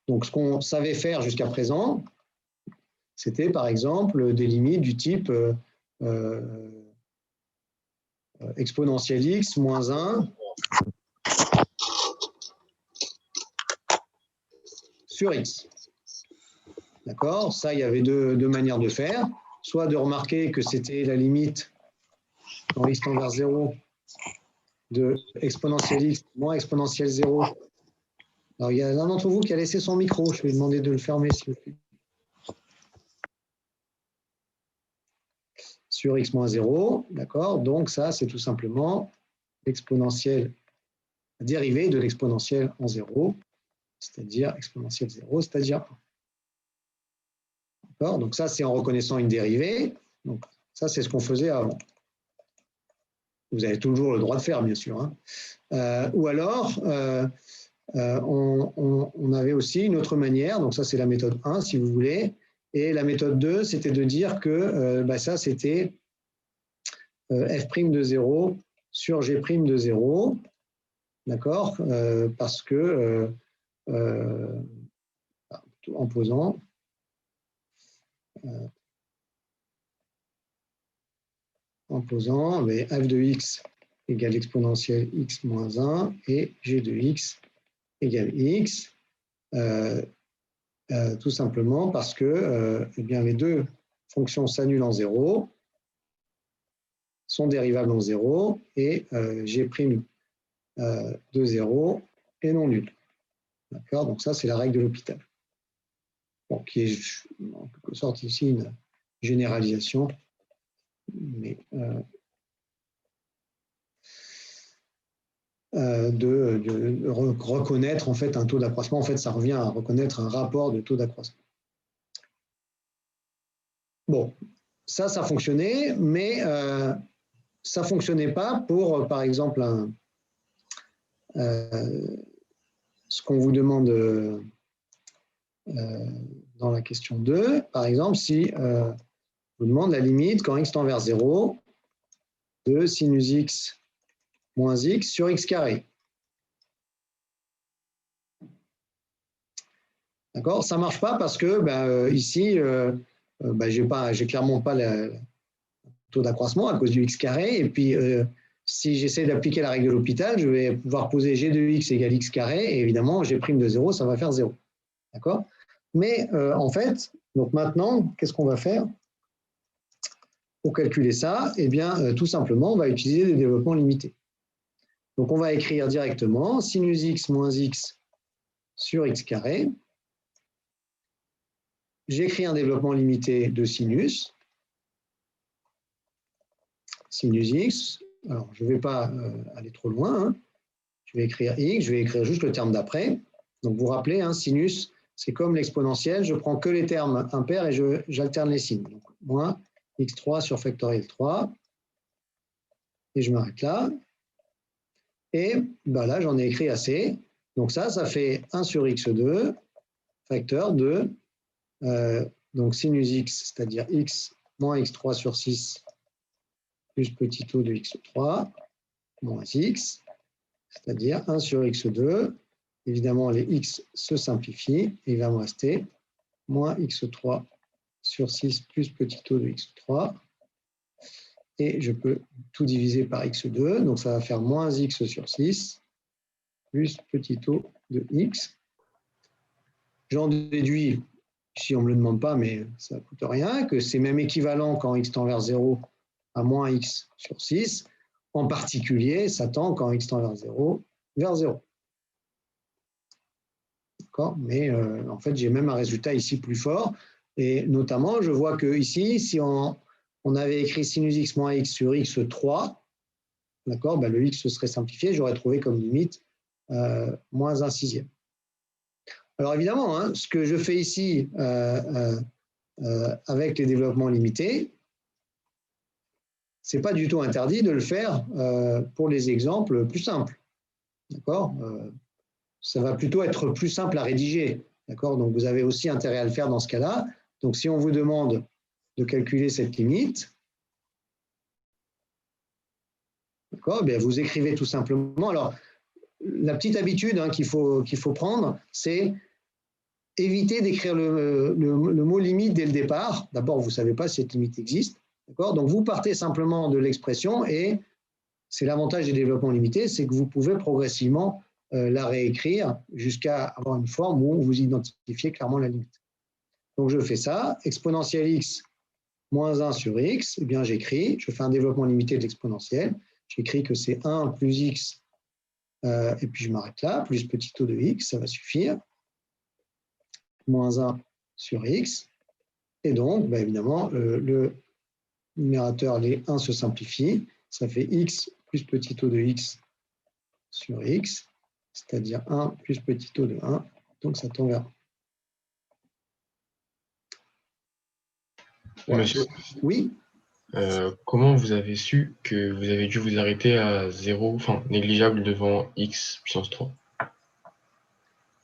Donc, ce qu'on savait faire jusqu'à présent, c'était par exemple des limites du type exponentielle x moins 1 sur x. D'accord? Ça, il y avait deux manières de faire. Soit de remarquer que c'était la limite quand x tend vers 0 de exponentielle x moins exponentielle 0. Alors, il y a l'un d'entre vous qui a laissé son micro. Je vais lui demander de le fermer, s'il vous plaît. Sur x moins 0, d'accord? Donc, ça, c'est tout simplement l'exponentielle, la dérivée de l'exponentielle en 0, c'est-à-dire exponentielle 0, c'est-à-dire 1. D'accord? Donc, ça, c'est en reconnaissant une dérivée. Donc, ça, c'est ce qu'on faisait avant. Vous avez toujours le droit de faire, bien sûr. Hein. Ou alors, on avait aussi une autre manière. Donc, ça, c'est la méthode 1, si vous voulez. Et la méthode 2, c'était de dire que ça, c'était f' de 0 sur g' de 0. D'accord? Parce que, en posant, mais f de x égale exponentielle x moins 1 et g de x égale x, tout simplement parce que eh bien, les deux fonctions s'annulent en 0, sont dérivables en 0 et g' de 0 est non nul. D'accord? Donc ça, c'est la règle de l'hôpital. Bon, qui est en quelque sorte ici une généralisation, mais de reconnaître en fait un taux d'accroissement. En fait, ça revient à reconnaître un rapport de taux d'accroissement. Bon, ça fonctionnait, mais ça ne fonctionnait pas pour, par exemple, ce qu'on vous demande dans la question 2. Par exemple, si on vous demande la limite quand x tend vers 0 de sinus x moins x sur x carré. D'accord? Ça ne marche pas parce que ici, j'ai clairement pas le taux d'accroissement à cause du x carré. Et puis, si j'essaie d'appliquer la règle de l'hôpital, je vais pouvoir poser g de x égale x carré. Et évidemment, g' de 0, ça va faire 0. D'accord? Mais en fait, donc maintenant, qu'est-ce qu'on va faire pour calculer ça? Eh bien, tout simplement, on va utiliser des développements limités. Donc, on va écrire directement sinus x moins x sur x carré. J'écris un développement limité de sinus. Sinus x. Alors, je ne vais pas aller trop loin. Hein. Je vais écrire x, je vais écrire juste le terme d'après. Donc, vous vous rappelez, hein, sinus, c'est comme l'exponentielle. Je prends que les termes impairs et j'alterne les signes. Donc, moins x3 sur factoriel 3. Et je m'arrête là. Et là, j'en ai écrit assez. Donc ça fait 1 sur x2, facteur de donc sinus x, c'est-à-dire x moins x3 sur 6 plus petit o de x3 moins x, c'est-à-dire 1 sur x2. Évidemment, les x se simplifient et il va me rester moins x3 sur 6 plus petit o de x3. Et je peux tout diviser par x2, donc ça va faire moins x sur 6 plus petit o de x. J'en déduis, si on ne me le demande pas, mais ça ne coûte rien, que c'est même équivalent quand x tend vers 0 à moins x sur 6. En particulier, ça tend quand x tend vers 0, vers 0. D'accord? Mais en fait, j'ai même un résultat ici plus fort. Et notamment, je vois que ici, si on avait écrit sinus x moins x sur x3, d'accord, le x se serait simplifié, j'aurais trouvé comme limite moins 1/6. Alors évidemment, hein, ce que je fais ici avec les développements limités, ce n'est pas du tout interdit de le faire pour les exemples plus simples. D'accord? Ça va plutôt être plus simple à rédiger. D'accord? Donc vous avez aussi intérêt à le faire dans ce cas-là. Donc si on vous demande de calculer cette limite, d'accord, bien, vous écrivez tout simplement. Alors, la petite habitude qu'il faut prendre, c'est éviter d'écrire le mot limite dès le départ. D'abord, vous ne savez pas si cette limite existe. Donc, vous partez simplement de l'expression et c'est l'avantage des développements limités, c'est que vous pouvez progressivement la réécrire jusqu'à avoir une forme où vous identifiez clairement la limite. Donc, je fais ça, exponentielle x moins 1 sur x, eh bien, j'écris, je fais un développement limité de l'exponentielle, j'écris que c'est 1 plus x, et puis je m'arrête là, plus petit o de x, ça va suffire, moins 1 sur x, et donc, bah, évidemment, le numérateur, les 1 se simplifie, ça fait x plus petit o de x sur x, c'est-à-dire 1 plus petit o de 1, donc ça tend vers 1. Voilà. Monsieur, Oui, comment vous avez su que vous avez dû vous arrêter à 0, enfin négligeable devant x puissance 3?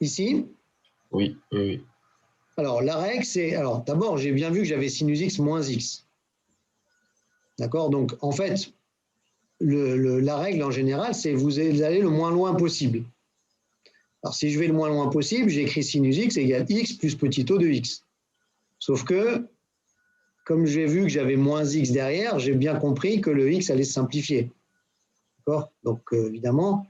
ici, Oui, oui, oui. alors la règle c'est, alors d'abord j'ai bien vu que j'avais sinus x moins x. D'accord? Donc en fait, la règle en général c'est vous allez le moins loin possible. Alors si je vais le moins loin possible, j'écris sinus x égale x plus petit o de x. Sauf que, comme j'ai vu que j'avais moins x derrière, j'ai bien compris que le x allait se simplifier. D'accord? Donc évidemment,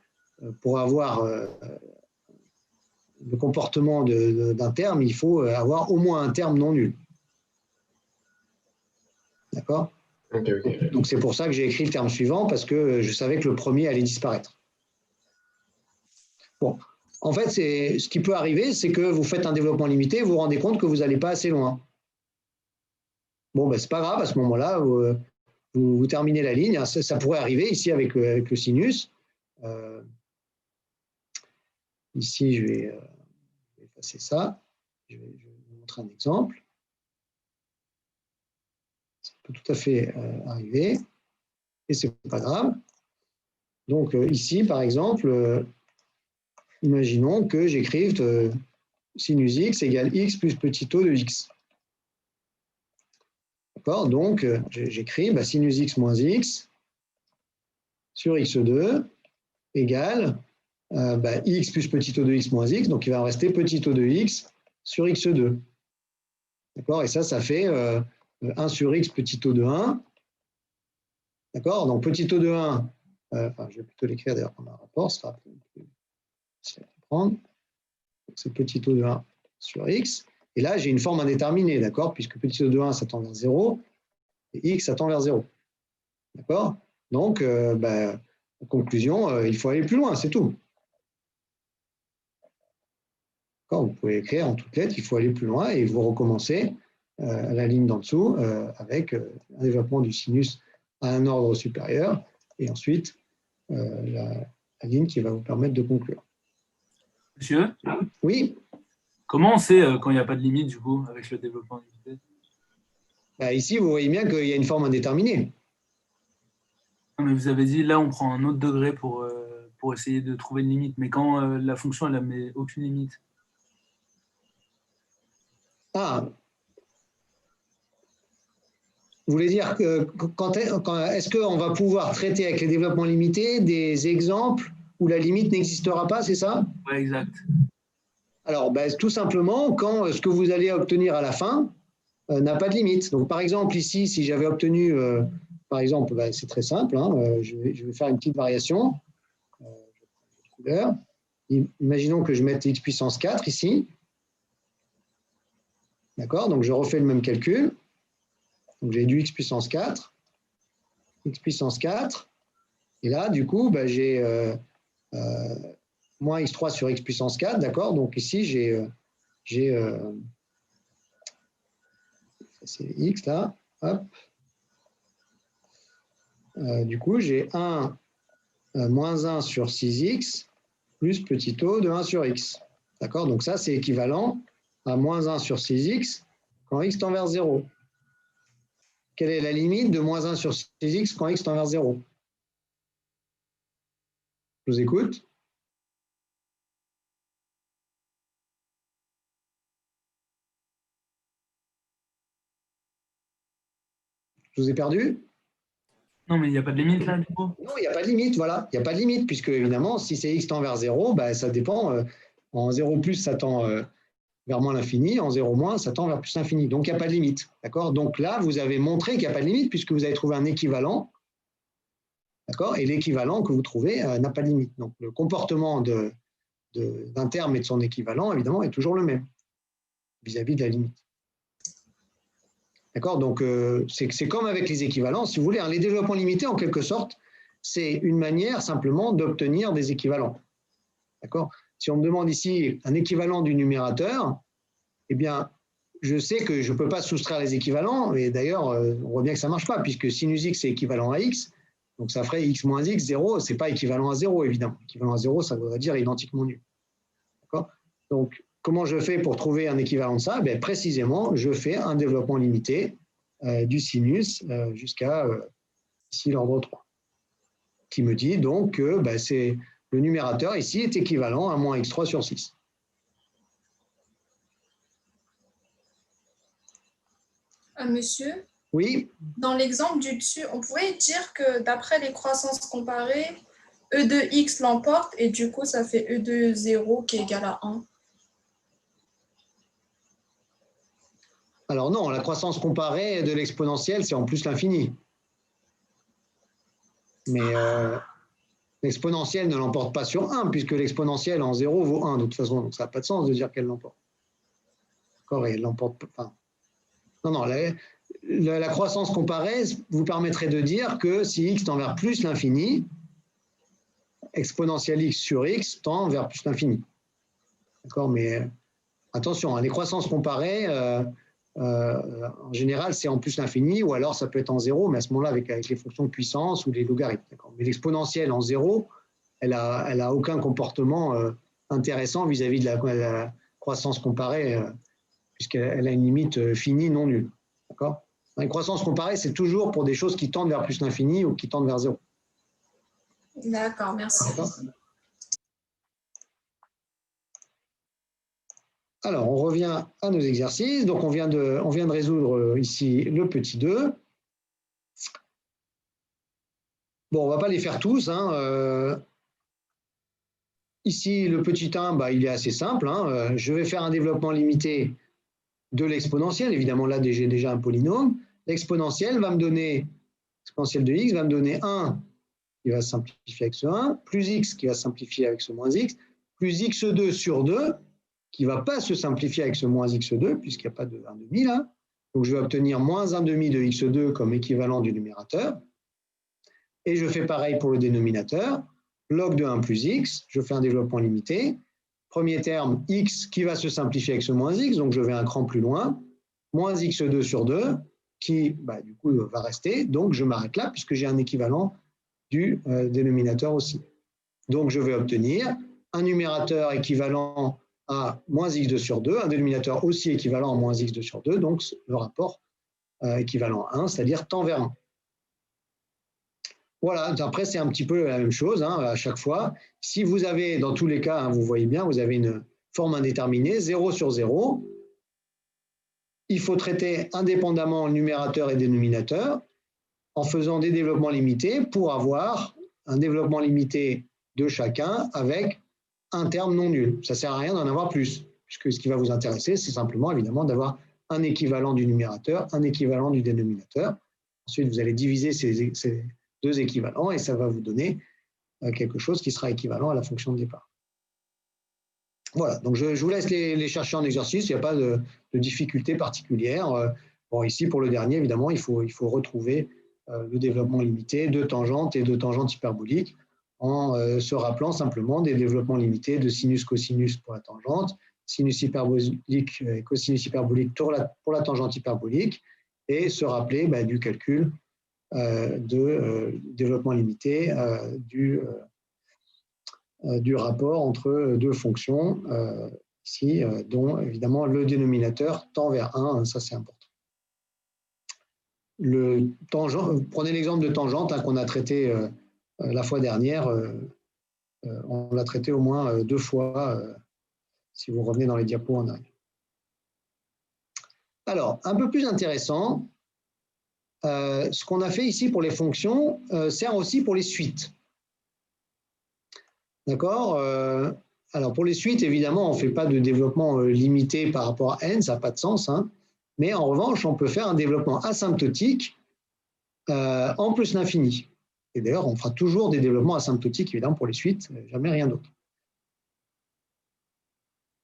pour avoir le comportement d'un terme, il faut avoir au moins un terme non nul. D'accord? Ok, ok. Donc c'est pour ça que j'ai écrit le terme suivant, parce que je savais que le premier allait disparaître. Bon, en fait, ce qui peut arriver, c'est que vous faites un développement limité, vous vous rendez compte que vous n'allez pas assez loin. Bon, ben, c'est pas grave, à ce moment-là, vous terminez la ligne. Ça pourrait arriver ici avec le sinus. Ici, je vais effacer ça. Je vais vous montrer un exemple. Ça peut tout à fait arriver. Et ce n'est pas grave. Donc ici, par exemple, imaginons que j'écrive sinus x égale x plus petit o de x. D'accord? Donc, j'écris sinus x moins x sur x2 égale x plus petit o de x moins x. Donc, il va en rester petit o de x sur x2. D'accord? Et ça fait 1 sur x petit o de 1. D'accord? Donc, petit o de 1, je vais plutôt l'écrire d'ailleurs comme un rapport, ce sera plus facile à comprendre. C'est petit o de 1 sur x. Et là, j'ai une forme indéterminée, d'accord? Puisque petit o de 1, ça tend vers 0, et x, ça tend vers 0. D'accord? Donc, en conclusion, il faut aller plus loin, c'est tout. Vous pouvez écrire en toutes lettres, il faut aller plus loin, et vous recommencez à la ligne d'en dessous avec un développement du sinus à un ordre supérieur, et ensuite la ligne qui va vous permettre de conclure. Monsieur, Oui, comment on sait quand il n'y a pas de limite, du coup, avec le développement limité? ici, vous voyez bien qu'il y a une forme indéterminée. Non, mais vous avez dit, là, on prend un autre degré pour essayer de trouver une limite. Mais quand la fonction, elle ne met aucune limite. Ah, vous voulez dire que est-ce qu'on va pouvoir traiter avec les développements limités des exemples où la limite n'existera pas, c'est ça? Oui, exact. Alors, tout simplement, quand ce que vous allez obtenir à la fin n'a pas de limite. Donc, par exemple, ici, si j'avais obtenu, par exemple, c'est très simple, hein, je vais faire une petite variation. Couleur. Imaginons que je mette x puissance 4 ici. D'accord? Donc, je refais le même calcul. Donc, j'ai du x puissance 4. X puissance 4. Et là, du coup, j'ai moins x3 sur x puissance 4. D'accord? Donc, ici, c'est x là. Hop. Du coup, j'ai 1 moins 1 sur 6x plus petit o de 1 sur x. D'accord? Donc, ça, c'est équivalent à moins 1 sur 6x quand x tend vers 0. Quelle est la limite de moins 1 sur 6x quand x tend vers 0? Je vous écoute. Je vous ai perdu? Non, mais il n'y a pas de limite là, du coup? Non, il n'y a pas de limite, voilà. Il n'y a pas de limite, puisque évidemment, si c'est x tend vers 0, ça dépend. En 0 plus, ça tend vers moins l'infini, en 0 moins, ça tend vers plus l'infini. Donc, il n'y a pas de limite. D'accord? Donc là, vous avez montré qu'il n'y a pas de limite puisque vous avez trouvé un équivalent. D'accord? Et l'équivalent que vous trouvez n'a pas de limite. Donc, le comportement d'un terme et de son équivalent, évidemment, est toujours le même vis-à-vis de la limite. D'accord? Donc, c'est comme avec les équivalents, si vous voulez, hein, les développements limités, en quelque sorte, c'est une manière simplement d'obtenir des équivalents. D'accord? Si on me demande ici un équivalent du numérateur, eh bien, je sais que je ne peux pas soustraire les équivalents, et d'ailleurs, on voit bien que ça ne marche pas, puisque sinus x est équivalent à x, donc ça ferait x moins x, 0, ce n'est pas équivalent à 0, évidemment. Équivalent à 0, ça voudrait dire identiquement nul. D'accord? Donc, comment je fais pour trouver un équivalent de ça? Bien, précisément, je fais un développement limité du sinus jusqu'à ici l'ordre 3, qui me dit donc que le numérateur ici est équivalent à moins x3 sur 6. Monsieur, Oui, dans l'exemple du dessus, on pourrait dire que d'après les croissances comparées, E de x l'emporte et du coup, ça fait E de 0 qui est égal à 1. alors non, la croissance comparée de l'exponentielle, c'est en plus l'infini. Mais l'exponentielle ne l'emporte pas sur 1, puisque l'exponentielle en 0 vaut 1 de toute façon, donc ça n'a pas de sens de dire qu'elle l'emporte. D'accord, et elle l'emporte pas. Non, non, la croissance comparée vous permettrait de dire que si x tend vers plus l'infini, exponentielle x sur x tend vers plus l'infini. D'accord, mais attention, hein, les croissances comparées, en général, c'est en plus l'infini, ou alors ça peut être en 0, mais à ce moment-là, avec les fonctions de puissance ou les logarithmes. Mais l'exponentielle en 0, elle a aucun comportement intéressant vis-à-vis de la croissance comparée, puisqu'elle a une limite finie non nulle. D'accord? Une croissance comparée, c'est toujours pour des choses qui tendent vers plus l'infini ou qui tendent vers 0. D'accord, merci. Alors, on revient à nos exercices. Donc, on vient de résoudre ici le petit 2. Bon, on ne va pas les faire tous. Hein. Ici, le petit 1, il est assez simple. Hein. Je vais faire un développement limité de l'exponentielle. Évidemment, là, j'ai déjà un polynôme. L'exponentielle va me donner, l'exponentielle de x va me donner 1 qui va se simplifier avec ce 1, plus x qui va se simplifier avec ce moins x, plus x2 sur 2 qui ne va pas se simplifier avec ce moins x2, puisqu'il n'y a pas de 1,5 là. Donc, je vais obtenir moins 1,5 de x2 comme équivalent du numérateur. Et je fais pareil pour le dénominateur. Log de 1 plus x, je fais un développement limité. Premier terme, x qui va se simplifier avec ce moins x, donc je vais un cran plus loin. Moins x2 sur 2, qui, du coup, va rester. Donc, je m'arrête là, puisque j'ai un équivalent du dénominateur aussi. Donc, je vais obtenir un numérateur équivalent à moins x2 sur 2, un dénominateur aussi équivalent à moins x2 sur 2, donc le rapport équivalent à 1, c'est-à-dire tend vers 1. Voilà, après c'est un petit peu la même chose à chaque fois. Si vous avez, dans tous les cas, vous voyez bien, vous avez une forme indéterminée, 0 sur 0, il faut traiter indépendamment numérateur et dénominateur en faisant des développements limités pour avoir un développement limité de chacun avec un terme non nul. Ça ne sert à rien d'en avoir plus, puisque ce qui va vous intéresser, c'est simplement évidemment d'avoir un équivalent du numérateur, un équivalent du dénominateur. Ensuite, vous allez diviser ces deux équivalents et ça va vous donner quelque chose qui sera équivalent à la fonction de départ. Voilà, donc je vous laisse les chercher en exercice, il n'y a pas de difficulté particulière. Bon, ici, pour le dernier, évidemment, il faut retrouver le développement limité de tangente et de tangente hyperbolique en se rappelant simplement des développements limités de sinus-cosinus pour la tangente, sinus hyperbolique et cosinus hyperbolique pour la tangente hyperbolique, et se rappeler du calcul de développement limité du rapport entre deux fonctions, ici, dont évidemment le dénominateur tend vers 1, ça c'est important. Prenez l'exemple de tangente qu'on a traité la fois dernière, on l'a traité au moins 2 fois, si vous revenez dans les diapos en arrière. Alors, un peu plus intéressant, ce qu'on a fait ici pour les fonctions sert aussi pour les suites. D'accord? alors pour les suites, évidemment, on ne fait pas de développement limité par rapport à n, ça n'a pas de sens, hein. Mais en revanche, on peut faire un développement asymptotique en plus l'infini. Et d'ailleurs, on fera toujours des développements asymptotiques, évidemment, pour les suites, jamais rien d'autre.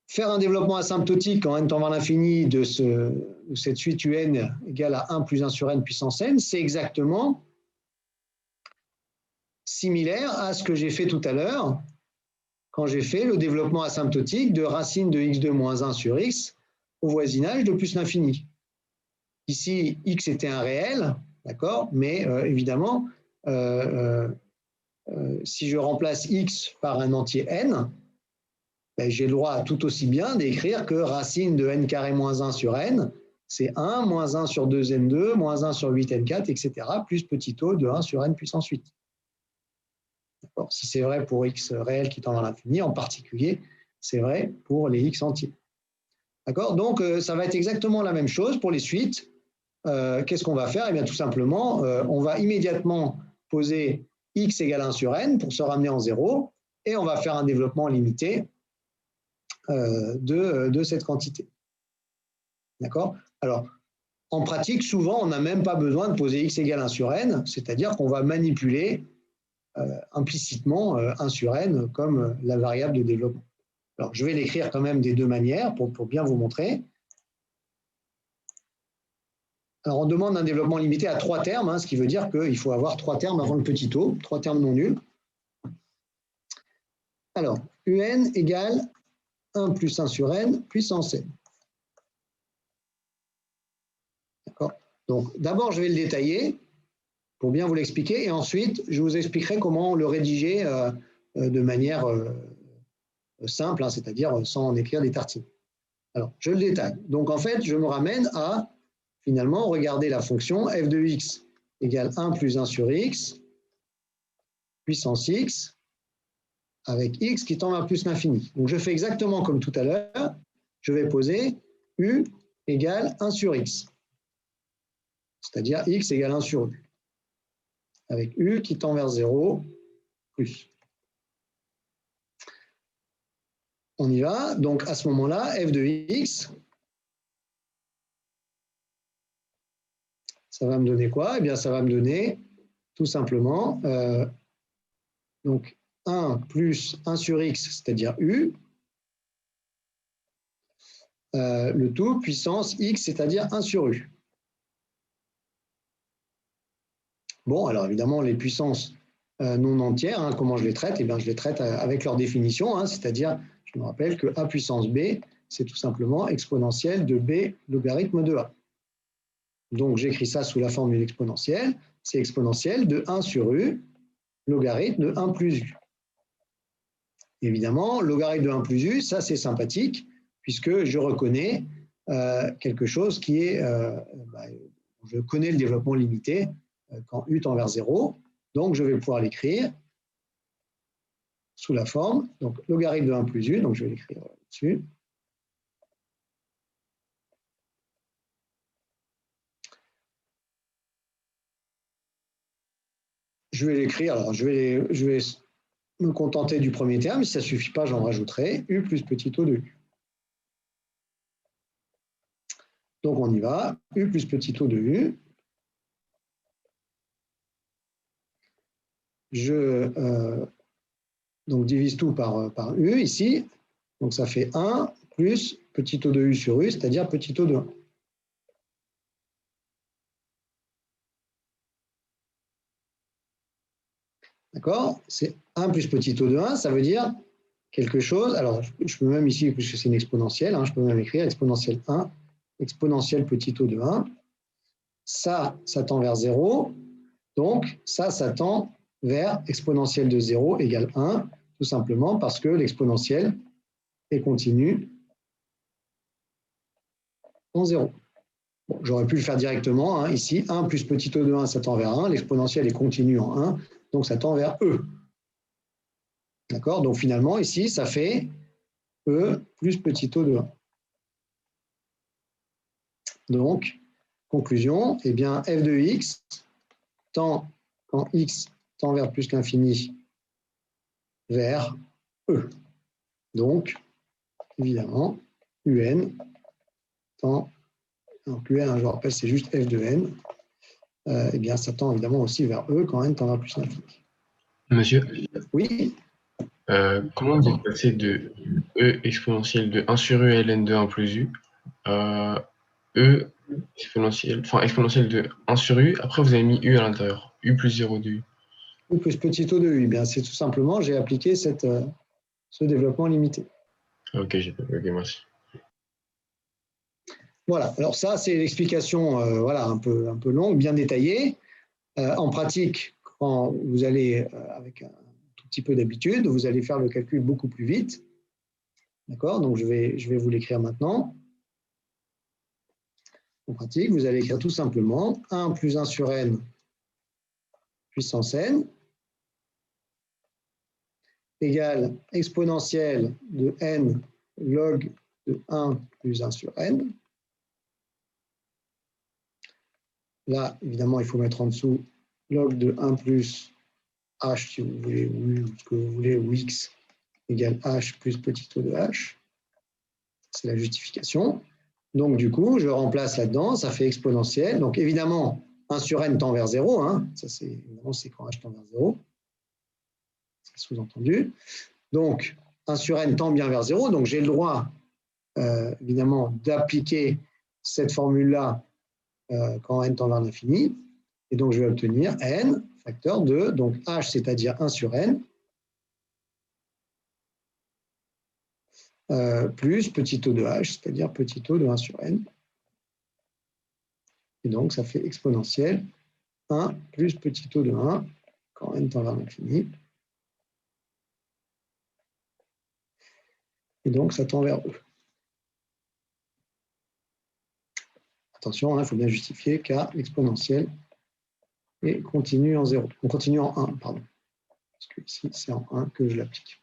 Faire un développement asymptotique en n tend vers l'infini de cette suite un égale à 1 plus 1 sur n puissance n, c'est exactement similaire à ce que j'ai fait tout à l'heure quand j'ai fait le développement asymptotique de racine de x2 moins 1 sur x au voisinage de plus l'infini. Ici, x était un réel, d'accord, mais évidemment, si je remplace x par un entier n, ben, j'ai le droit tout aussi bien d'écrire que racine de n carré moins 1 sur n, c'est 1 moins 1 sur 2n2 moins 1 sur 8n4, etc., plus petit o de 1 sur n puissance 8. Si c'est vrai pour x réel qui tend vers l'infini, en particulier, c'est vrai pour les x entiers. D'accord? Donc, ça va être exactement la même chose pour les suites. Qu'est-ce qu'on va faire? Eh bien, tout simplement, on va immédiatement poser x égale 1 sur n pour se ramener en 0, et on va faire un développement limité de cette quantité. D'accord? Alors, en pratique, souvent, on n'a même pas besoin de poser x égale 1 sur n, c'est-à-dire qu'on va manipuler implicitement 1 sur n comme la variable de développement. Alors, je vais l'écrire quand même des deux manières pour bien vous montrer. Alors, on demande un développement limité à 3 termes, hein, ce qui veut dire qu'il faut avoir 3 termes avant le petit o, 3 termes non nuls. Alors, un égale 1 plus 1 sur n puissance n. D'accord? Donc, d'abord, je vais le détailler pour bien vous l'expliquer, et ensuite, je vous expliquerai comment le rédiger de manière simple, hein, c'est-à-dire sans en écrire des tartines. Alors, je le détaille. Donc, en fait, je me ramène à, finalement, regarder la fonction f de x égale 1 plus 1 sur x, puissance x, avec x qui tend vers plus l'infini. Donc, je fais exactement comme tout à l'heure, je vais poser u égale 1 sur x, c'est-à-dire x égale 1 sur u, avec u qui tend vers 0, plus. On y va. Donc, à ce moment-là, f de x, ça va me donner quoi? Eh bien, ça va me donner tout simplement donc 1 plus 1 sur x, c'est-à-dire u, le tout puissance x, c'est-à-dire 1 sur u. Bon, alors évidemment, les puissances non entières, hein, comment je les traite? Eh bien, je les traite avec leur définition, hein, c'est-à-dire, je me rappelle que a puissance b, c'est tout simplement exponentielle de b logarithme de a. Donc, j'écris ça sous la formule exponentielle, c'est exponentielle de 1 sur u, logarithme de 1 plus u. Évidemment, logarithme de 1 plus u, ça c'est sympathique, puisque je reconnais quelque chose qui est, je connais le développement limité quand u tend vers 0, donc je vais pouvoir l'écrire sous la forme, donc logarithme de 1 plus u, donc je vais l'écrire dessus. Je vais l'écrire, alors je vais me contenter du premier terme, si ça ne suffit pas, j'en rajouterai u plus petit o de u. Donc on y va, u plus petit o de u. Je donc divise tout par u ici, donc ça fait 1 plus petit o de u sur u, c'est-à-dire petit o de 1. D'accord? C'est 1 plus petit o de 1, ça veut dire quelque chose. Alors, je peux même ici, puisque c'est une exponentielle, hein, je peux même écrire exponentielle 1, exponentielle petit o de 1. Ça tend vers 0. Donc, ça tend vers exponentielle de 0 égale 1, tout simplement parce que l'exponentielle est continue en 0. Bon, j'aurais pu le faire directement, hein, ici, 1 plus petit o de 1, ça tend vers 1, l'exponentielle est continue en 1, donc ça tend vers e. D'accord? Donc finalement, ici, ça fait e plus petit o de 1. Donc, conclusion, eh bien, f de x tend, quand x tend vers plus l'infini, vers e. Donc, évidemment, UN tend, donc UN, je vous rappelle, c'est juste f de n, eh bien, ça tend évidemment aussi vers E quand n tend vers plus l'infini. Monsieur, Oui, comment vous êtes passé de E exponentielle de 1 sur U ln de 1 plus U à E exponentielle de 1 sur U, après vous avez mis U à l'intérieur, U plus 0 de U. U plus petit O de U, eh bien, c'est tout simplement, j'ai appliqué ce développement limité. Ok, ok, merci. Voilà, alors ça, c'est l'explication voilà, un peu longue, bien détaillée. En pratique, quand vous allez, avec un tout petit peu d'habitude, vous allez faire le calcul beaucoup plus vite. D'accord? Donc, je vais vous l'écrire maintenant. En pratique, vous allez écrire tout simplement 1 plus 1 sur n puissance n égale exponentielle de n log de 1 plus 1 sur n. Là, évidemment, il faut mettre en dessous log de 1 plus h, si vous voulez, ou ce que vous voulez, ou x égale h plus petit o de h. C'est la justification. Donc, du coup, je remplace là-dedans, ça fait exponentielle. Donc, évidemment, 1 sur n tend vers 0. Hein. Ça, évidemment, c'est quand h tend vers 0. C'est sous-entendu. Donc, 1 sur n tend bien vers 0. Donc, j'ai le droit, évidemment, d'appliquer cette formule-là quand n tend vers l'infini. Et donc, je vais obtenir n facteur de, donc h, c'est-à-dire 1 sur n, plus petit o de h, c'est-à-dire petit o de 1 sur n. Et donc, ça fait exponentielle 1 plus petit o de 1 quand n tend vers l'infini. Et donc, ça tend vers E. Attention, il faut bien justifier car l'exponentielle est continue en 0. On continue en 1, pardon. Parce que ici, c'est en 1 que je l'applique.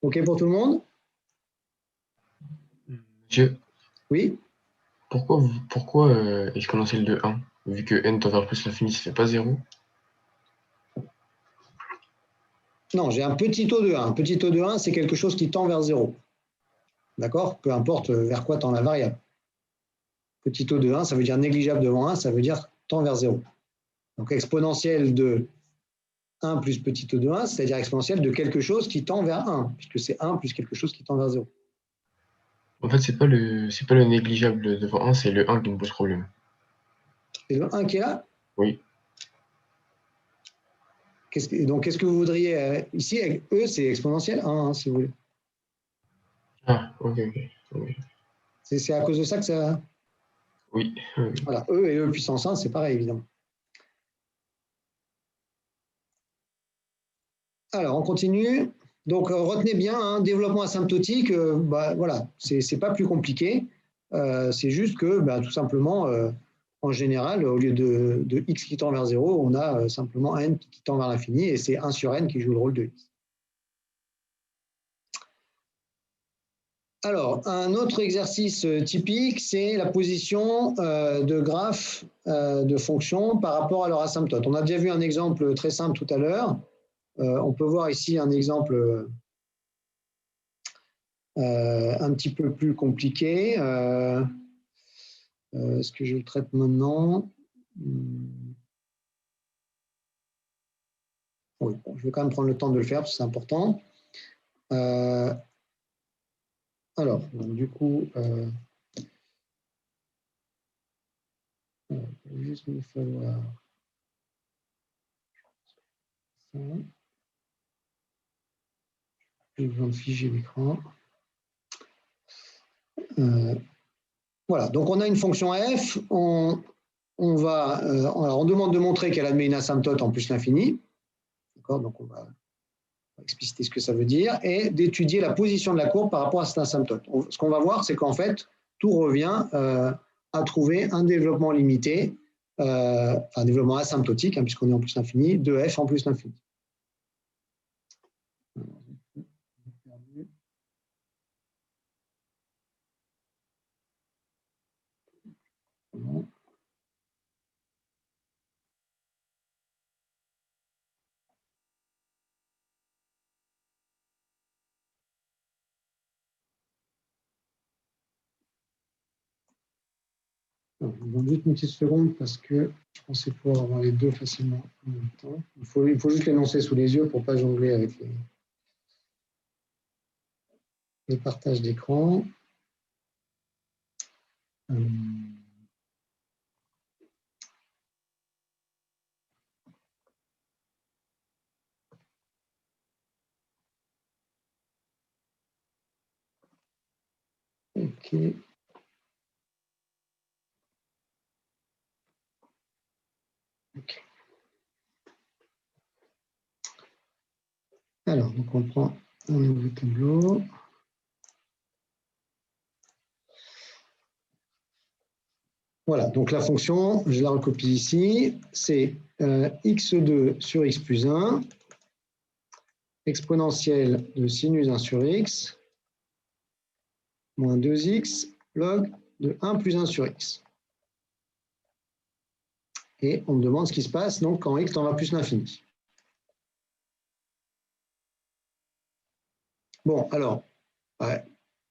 OK pour tout le monde? Monsieur, Oui? pourquoi exponentielle de 1? Vu que n tend vers plus l'infini, ça fait pas 0? Non, j'ai un petit o de 1. Un petit o de 1, c'est quelque chose qui tend vers 0. D'accord? Peu importe vers quoi tend la variable. Petit o de 1, ça veut dire négligeable devant 1, ça veut dire tend vers 0. Donc exponentielle de 1 plus petit o de 1, c'est-à-dire exponentielle de quelque chose qui tend vers 1, puisque c'est 1 plus quelque chose qui tend vers 0. En fait, c'est pas le négligeable devant 1, c'est le 1 qui me pose problème. C'est le 1 qui est là? Oui. Donc, qu'est-ce que vous voudriez ici, avec E, c'est exponentielle 1, hein, si vous voulez. Ah, ok. C'est à cause de ça que ça... Oui. Voilà, E et E puissance 1, c'est pareil, évidemment. Alors, on continue. Donc, retenez bien, hein, développement asymptotique, voilà, c'est pas plus compliqué. C'est juste que, tout simplement, en général, au lieu de x qui tend vers 0, on a simplement n qui tend vers l'infini, et c'est 1 sur n qui joue le rôle de x. Alors, un autre exercice typique, c'est la position de graphes de fonctions par rapport à leur asymptote. On a déjà vu un exemple très simple tout à l'heure. On peut voir ici un exemple un petit peu plus compliqué. Est-ce que je le traite maintenant? Oui, bon, je vais quand même prendre le temps de le faire parce que c'est important. Alors, donc, du coup, il va juste me falloir ça. J'ai besoin de figer l'écran. Voilà, donc on a une fonction f, on demande de montrer qu'elle admet une asymptote en plus l'infini. D'accord, donc on va expliciter ce que ça veut dire, et d'étudier la position de la courbe par rapport à cette asymptote. Ce qu'on va voir, c'est qu'en fait, tout revient à trouver un développement limité, un développement asymptotique, hein, puisqu'on est en plus l'infini, de f en plus l'infini. Alors, je vous donne juste une petite seconde parce que je pensais pouvoir avoir les deux facilement en même temps. Il faut juste l'énoncer sous les yeux pour ne pas jongler avec les partages d'écran. Ok. Ok. Alors, donc on prend un nouveau tableau. Voilà, donc la fonction, je la recopie ici, c'est x2 sur x plus 1, exponentielle de sinus 1 sur x, moins 2x, log de 1 plus 1 sur x. Et on me demande ce qui se passe donc quand x tend vers plus l'infini. Bon, alors,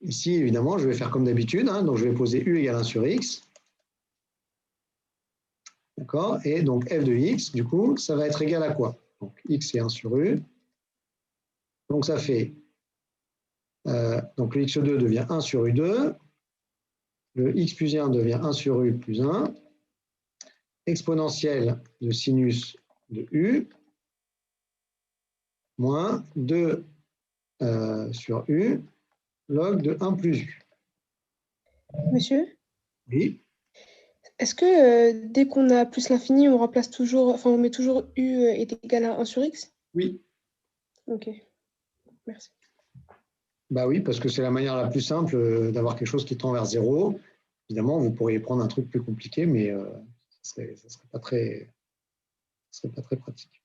ici, évidemment, je vais faire comme d'habitude, hein, donc je vais poser u égale 1 sur x. D'accord? Et donc f de x, du coup, ça va être égal à quoi? Donc x est 1 sur u. Donc ça fait, donc le x2 devient 1 sur u2. Le x plus 1 devient 1 sur u plus 1. Exponentielle de sinus de u moins 2 sur u log de 1 plus u. Monsieur, Oui. est-ce que dès qu'on a plus l'infini, on remplace toujours, enfin on met toujours u est égal à 1 sur x? Oui. Ok, merci. Bah oui, parce que c'est la manière la plus simple d'avoir quelque chose qui tend vers 0. Évidemment, vous pourriez prendre un truc plus compliqué, mais ça ne serait pas très pratique.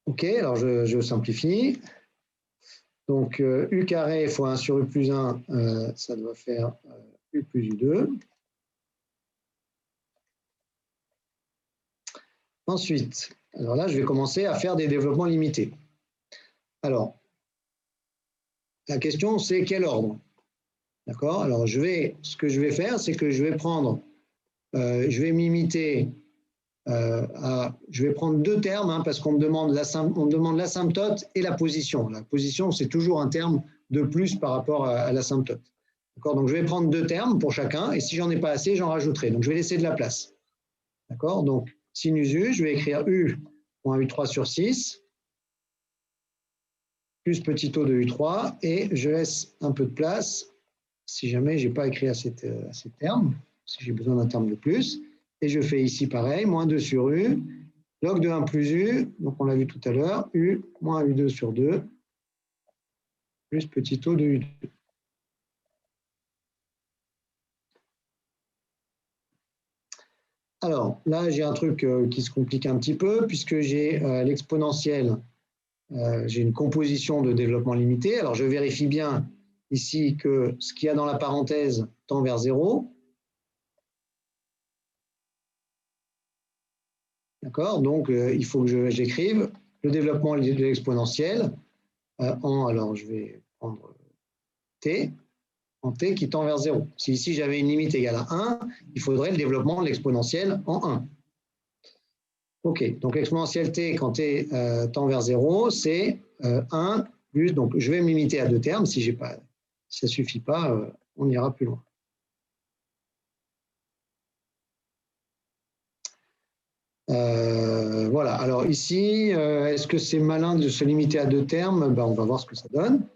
Ok, alors je simplifie. Donc, u carré fois 1 sur u plus 1, ça doit faire u plus u2. Ensuite, alors là, je vais commencer à faire des développements limités. Alors, la question, c'est quel ordre? D'accord? Alors, ce que je vais faire, c'est que je vais prendre, je vais m'imiter je vais prendre deux termes, hein, parce qu'on me demande l'asymptote et la position. La position, c'est toujours un terme de plus par rapport à l'asymptote. D'accord? Donc, je vais prendre deux termes pour chacun, et si j'en ai pas assez, j'en rajouterai. Donc, je vais laisser de la place. D'accord? Donc, sinus u, je vais écrire u moins u3 sur 6, plus petit o de u3, et je laisse un peu de place, si jamais je n'ai pas écrit assez de termes, si j'ai besoin d'un terme de plus. Et je fais ici pareil, moins 2 sur u, log de 1 plus u, donc on l'a vu tout à l'heure, u moins u2 sur 2, plus petit o de u2. Alors, là, j'ai un truc qui se complique un petit peu, puisque j'ai l'exponentielle, j'ai une composition de développement limité. Alors, je vérifie bien ici que ce qu'il y a dans la parenthèse tend vers 0. D'accord? Donc, il faut que j'écrive le développement de l'exponentielle alors je vais prendre t, en t qui tend vers 0. Si ici j'avais une limite égale à 1, il faudrait le développement de l'exponentielle en 1. Ok, donc l'exponentielle t quand t tend vers 0, c'est 1 plus, donc je vais me limiter à deux termes, si ça ne suffit pas, on ira plus loin. Voilà, alors ici, est-ce que c'est malin de se limiter à deux termes? Ben, on va voir ce que ça donne.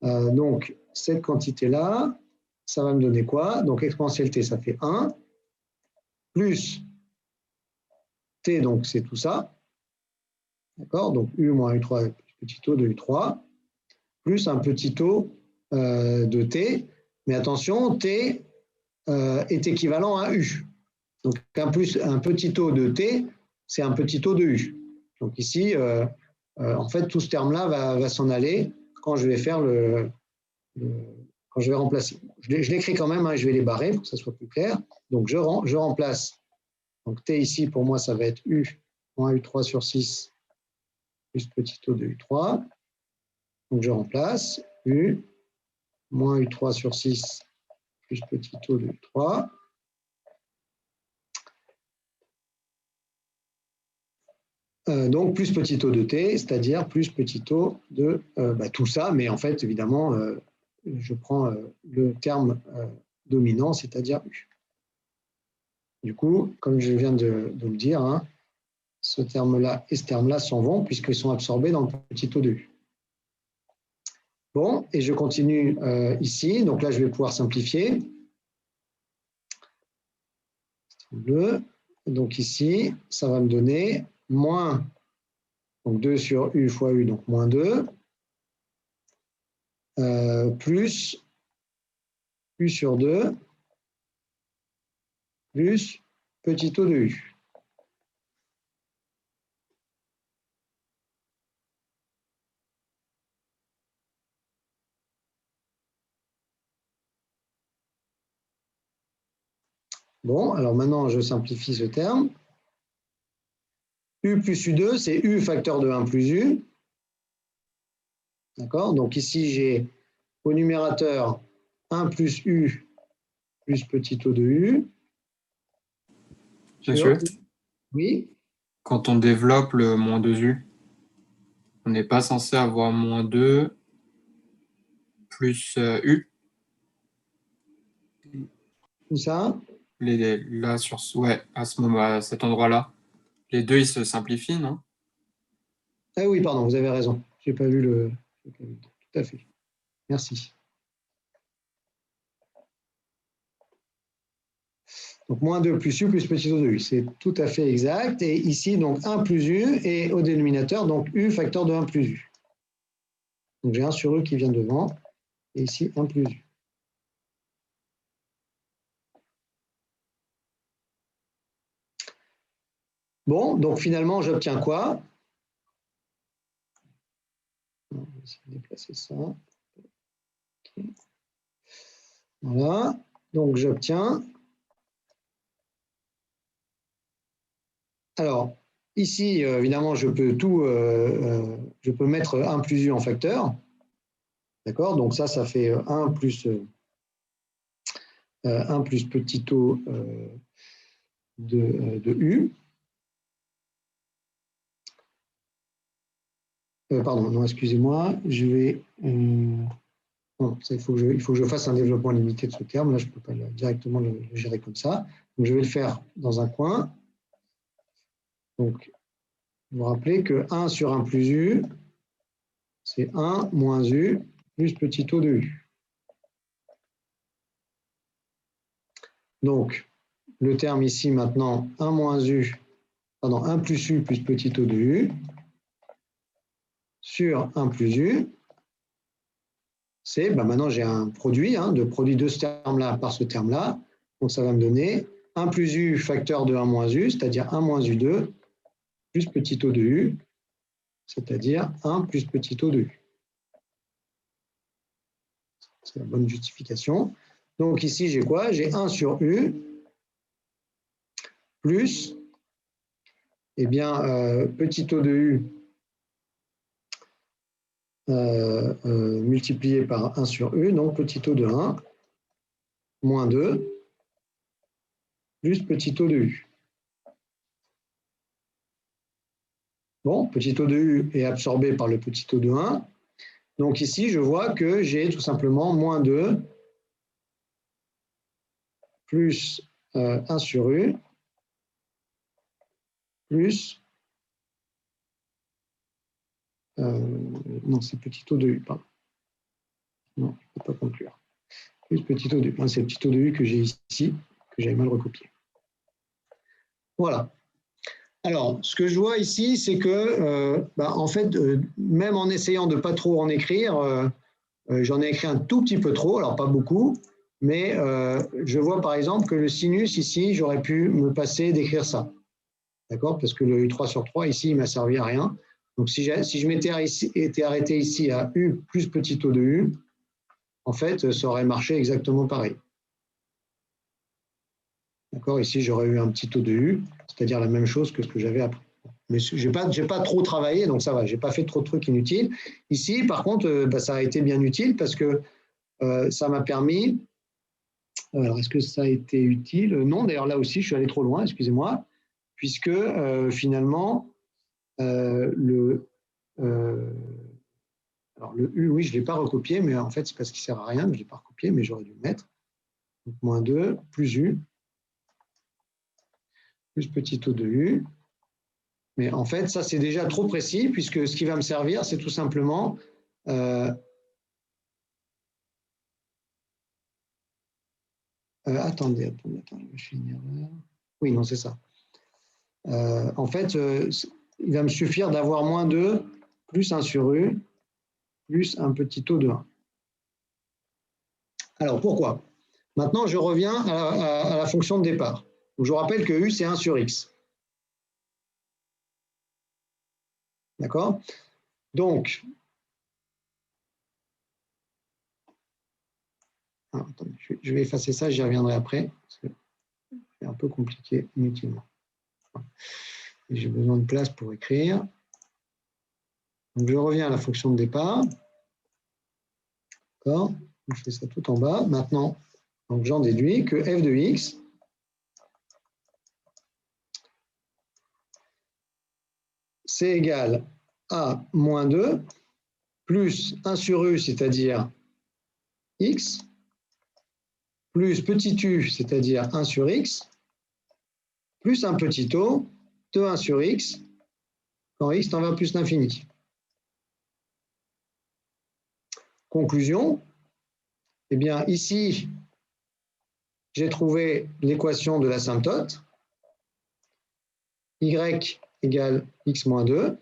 Donc, cette quantité-là, ça va me donner quoi? Donc, exponentielle t, ça fait 1, plus t, donc c'est tout ça. D'accord? Donc, u moins u3, petit o de u3, plus un petit o de t. Mais attention, t est équivalent à u. Donc, un petit o de t, c'est un petit o de u. Donc ici, en fait, tout ce terme-là va s'en aller quand je vais faire quand je vais remplacer. Je l'écris quand même, hein, je vais les barrer pour que ça soit plus clair. Donc je remplace. Donc t ici, pour moi, ça va être u moins u3 sur 6 plus petit o de u3. Donc je remplace u moins U3 sur 6 plus petit O de U3. Donc, plus petit O de T, c'est-à-dire plus petit O de tout ça, mais en fait, évidemment, je prends le terme dominant, c'est-à-dire U. Du coup, comme je viens de le dire, hein, ce terme-là et ce terme-là s'en vont puisqu'ils sont absorbés dans le petit O de U. Bon, et je continue ici. Donc là, je vais pouvoir simplifier. Bleu. Donc ici, ça va me donner moins donc 2 sur U fois U, donc moins 2, plus U sur 2, plus petit O de U. Bon, alors maintenant, je simplifie ce terme. U plus U2, c'est U facteur de 1 plus U. D'accord? Donc ici, j'ai au numérateur 1 plus U plus petit O de U. Monsieur, oui. Quand on développe le moins 2U, on n'est pas censé avoir moins 2 plus U. Où ça? Là, ouais, à ce moment, à cet endroit-là. Les deux, ils se simplifient, non? Ah oui, pardon, vous avez raison. Je n'ai pas vu le... Tout à fait. Merci. Donc, moins 2 plus U plus petit O de U. C'est tout à fait exact. Et ici, donc 1 plus U et au dénominateur, donc U facteur de 1 plus U. Donc, j'ai 1 sur U qui vient devant. Et ici, 1 plus U. Bon, donc finalement, j'obtiens quoi? On va essayer de déplacer ça. Okay. Voilà. Donc, j'obtiens... Alors, ici, évidemment, je peux je peux mettre 1 plus U en facteur. D'accord? Donc ça fait 1 plus petit O de U. Pardon, non, excusez-moi. Je vais... non, ça, il faut que je fasse un développement limité de ce terme. Là, je ne peux pas directement le gérer comme ça. Donc, je vais le faire dans un coin. Donc, vous vous rappelez que 1 sur 1 plus U, c'est 1 moins U plus petit O de U. Donc, le terme ici maintenant, 1 moins U, pardon, 1 plus U plus petit O de U sur 1 plus U, c'est, maintenant j'ai un produit, de produit de ce terme-là par ce terme-là. Donc, ça va me donner 1 plus U facteur de 1 moins U, c'est-à-dire 1 moins U2 plus petit O de U, c'est-à-dire 1 plus petit O de U. C'est la bonne justification. Donc ici, j'ai quoi? J'ai 1 sur U plus, petit O de U multiplié par 1 sur U, donc petit O de 1, moins 2, plus petit O de U. Bon, petit O de U est absorbé par le petit O de 1. Donc ici, je vois que j'ai tout simplement moins 2 plus 1 sur U plus... non, c'est petit O de U, pardon. Non, je ne peux pas conclure. Plus petit O de U. C'est le petit O de U que j'ai ici, que j'avais mal recopié. Voilà. Alors, ce que je vois ici, c'est que, en fait, même en essayant de ne pas trop en écrire, j'en ai écrit un tout petit peu trop, alors pas beaucoup, mais je vois par exemple que le sinus ici, j'aurais pu me passer d'écrire ça. D'accord? Parce que le U3 sur 3 ici, il ne m'a servi à rien. Donc, si je m'étais été arrêté ici à U plus petit O de U, en fait, ça aurait marché exactement pareil. D'accord? Ici, j'aurais eu un petit O de U, c'est-à-dire la même chose que ce que j'avais après. Mais je n'ai pas trop travaillé, donc ça va, je n'ai pas fait trop de trucs inutiles. Ici, par contre, ça a été bien utile parce que ça m'a permis, alors est-ce que ça a été utile? Non, d'ailleurs là aussi je suis allé trop loin, excusez-moi, puisque finalement alors le U, oui, je ne l'ai pas recopié, mais en fait c'est parce qu'il ne sert à rien, je ne l'ai pas recopié, mais j'aurais dû le mettre. Donc moins 2 plus U, plus petit O de U. Mais en fait, ça c'est déjà trop précis, puisque ce qui va me servir, c'est tout simplement attendez, je fais une erreur. Oui, non, c'est ça. En fait, il va me suffire d'avoir moins 2 plus 1 sur U plus un petit O de 1. Alors, pourquoi? Maintenant, je reviens à la fonction de départ. Donc, je vous rappelle que U, c'est 1 sur X. D'accord? Donc, attendez, je vais effacer ça, j'y reviendrai après, parce que c'est un peu compliqué inutilement. J'ai besoin de place pour écrire. Donc, je reviens à la fonction de départ. D'accord? Je fais ça tout en bas. Maintenant, j'en déduis que f de x c'est égal à moins 2 plus 1 sur u, c'est-à-dire x, plus petit u, c'est-à-dire 1 sur x, plus un petit o de 1 sur x, quand x tend vers plus l'infini. Conclusion, eh bien ici, j'ai trouvé l'équation de l'asymptote, y égale x moins 2.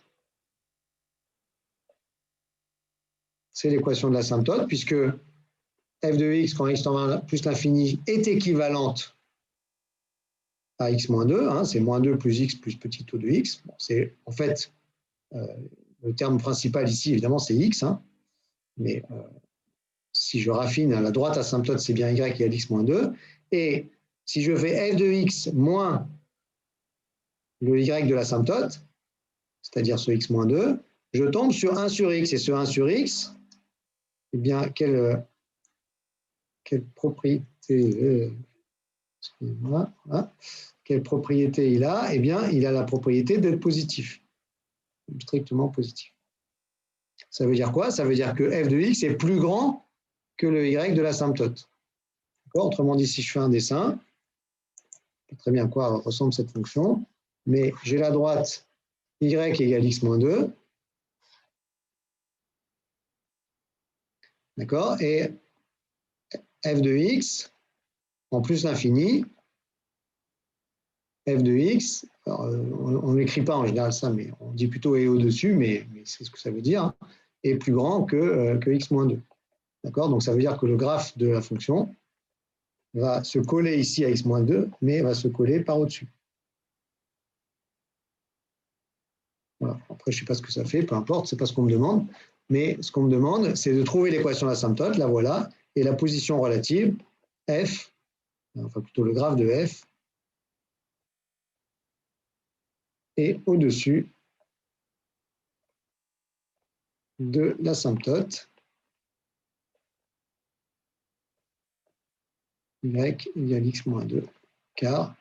C'est l'équation de l'asymptote, puisque f de x, quand x tend vers plus l'infini, est équivalente à x moins 2. Hein, c'est moins 2 plus x plus petit o de x. Bon, c'est en fait, le terme principal ici, évidemment, c'est x. Hein, mais si je raffine, à la droite asymptote, c'est bien y égale x moins 2. Et si je fais f de x moins le y de l'asymptote, c'est-à-dire ce x moins 2, je tombe sur 1 sur x. Et ce 1 sur x, eh bien, quelle propriété, excusez-moi, voilà, quelle propriété il a? Eh bien, il a la propriété d'être positif, strictement positif. Ça veut dire quoi? Ça veut dire que f de x est plus grand que le y de l'asymptote. Autrement dit, si je fais un dessin, je sais très bien à quoi ressemble cette fonction, mais j'ai la droite y égale x moins 2, d'accord? Et f de x, en plus l'infini, f de x, alors, on n'écrit pas en général ça, mais on dit plutôt et au-dessus, mais c'est ce que ça veut dire, hein, est plus grand que x moins 2. D'accord? Donc ça veut dire que le graphe de la fonction va se coller ici à x moins 2, mais va se coller par au-dessus. Voilà. Après, je ne sais pas ce que ça fait, peu importe, ce n'est pas ce qu'on me demande, mais ce qu'on me demande, c'est de trouver l'équation d'asymptote, la voilà, et la position relative, f, enfin plutôt le graphe de f, est au-dessus de l'asymptote y égale x moins 2, car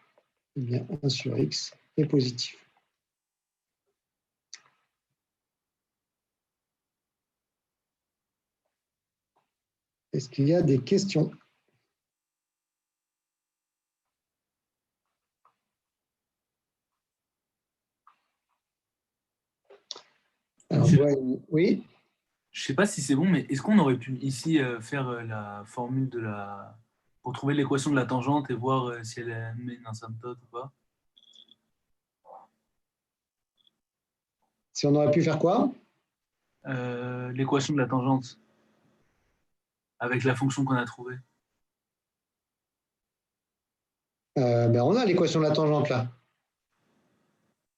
eh bien, 1 sur x est positif. Est-ce qu'il y a des questions? Alors, oui. Je ne sais pas si c'est bon, mais est-ce qu'on aurait pu ici faire la formule pour trouver l'équation de la tangente et voir si elle met une asymptote ou pas? Si on aurait pu faire quoi? L'équation de la tangente avec la fonction qu'on a trouvée. Ben on a l'équation de la tangente là.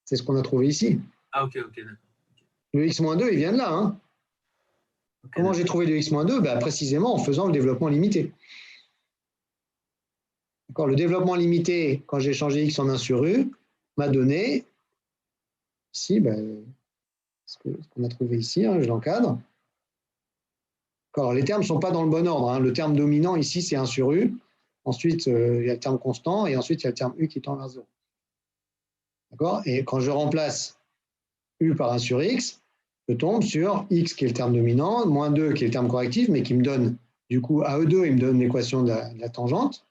C'est ce qu'on a trouvé ici. Ah, ok, d'accord. Le x-2, il vient de là. Hein. Okay, comment j'ai trouvé le x-2? Ben, précisément en faisant le développement limité. Le développement limité, quand j'ai changé x en 1 sur u, m'a donné, ici, ben, ce qu'on a trouvé ici, hein, je l'encadre. Alors, les termes ne sont pas dans le bon ordre. Hein. Le terme dominant ici, c'est 1 sur U. Ensuite, il y a le terme constant et ensuite, il y a le terme U qui tend vers 0. D'accord? Et quand je remplace U par 1 sur X, je tombe sur X qui est le terme dominant, moins 2 qui est le terme correctif, mais qui me donne, du coup, à E2, il me donne l'équation de la tangente.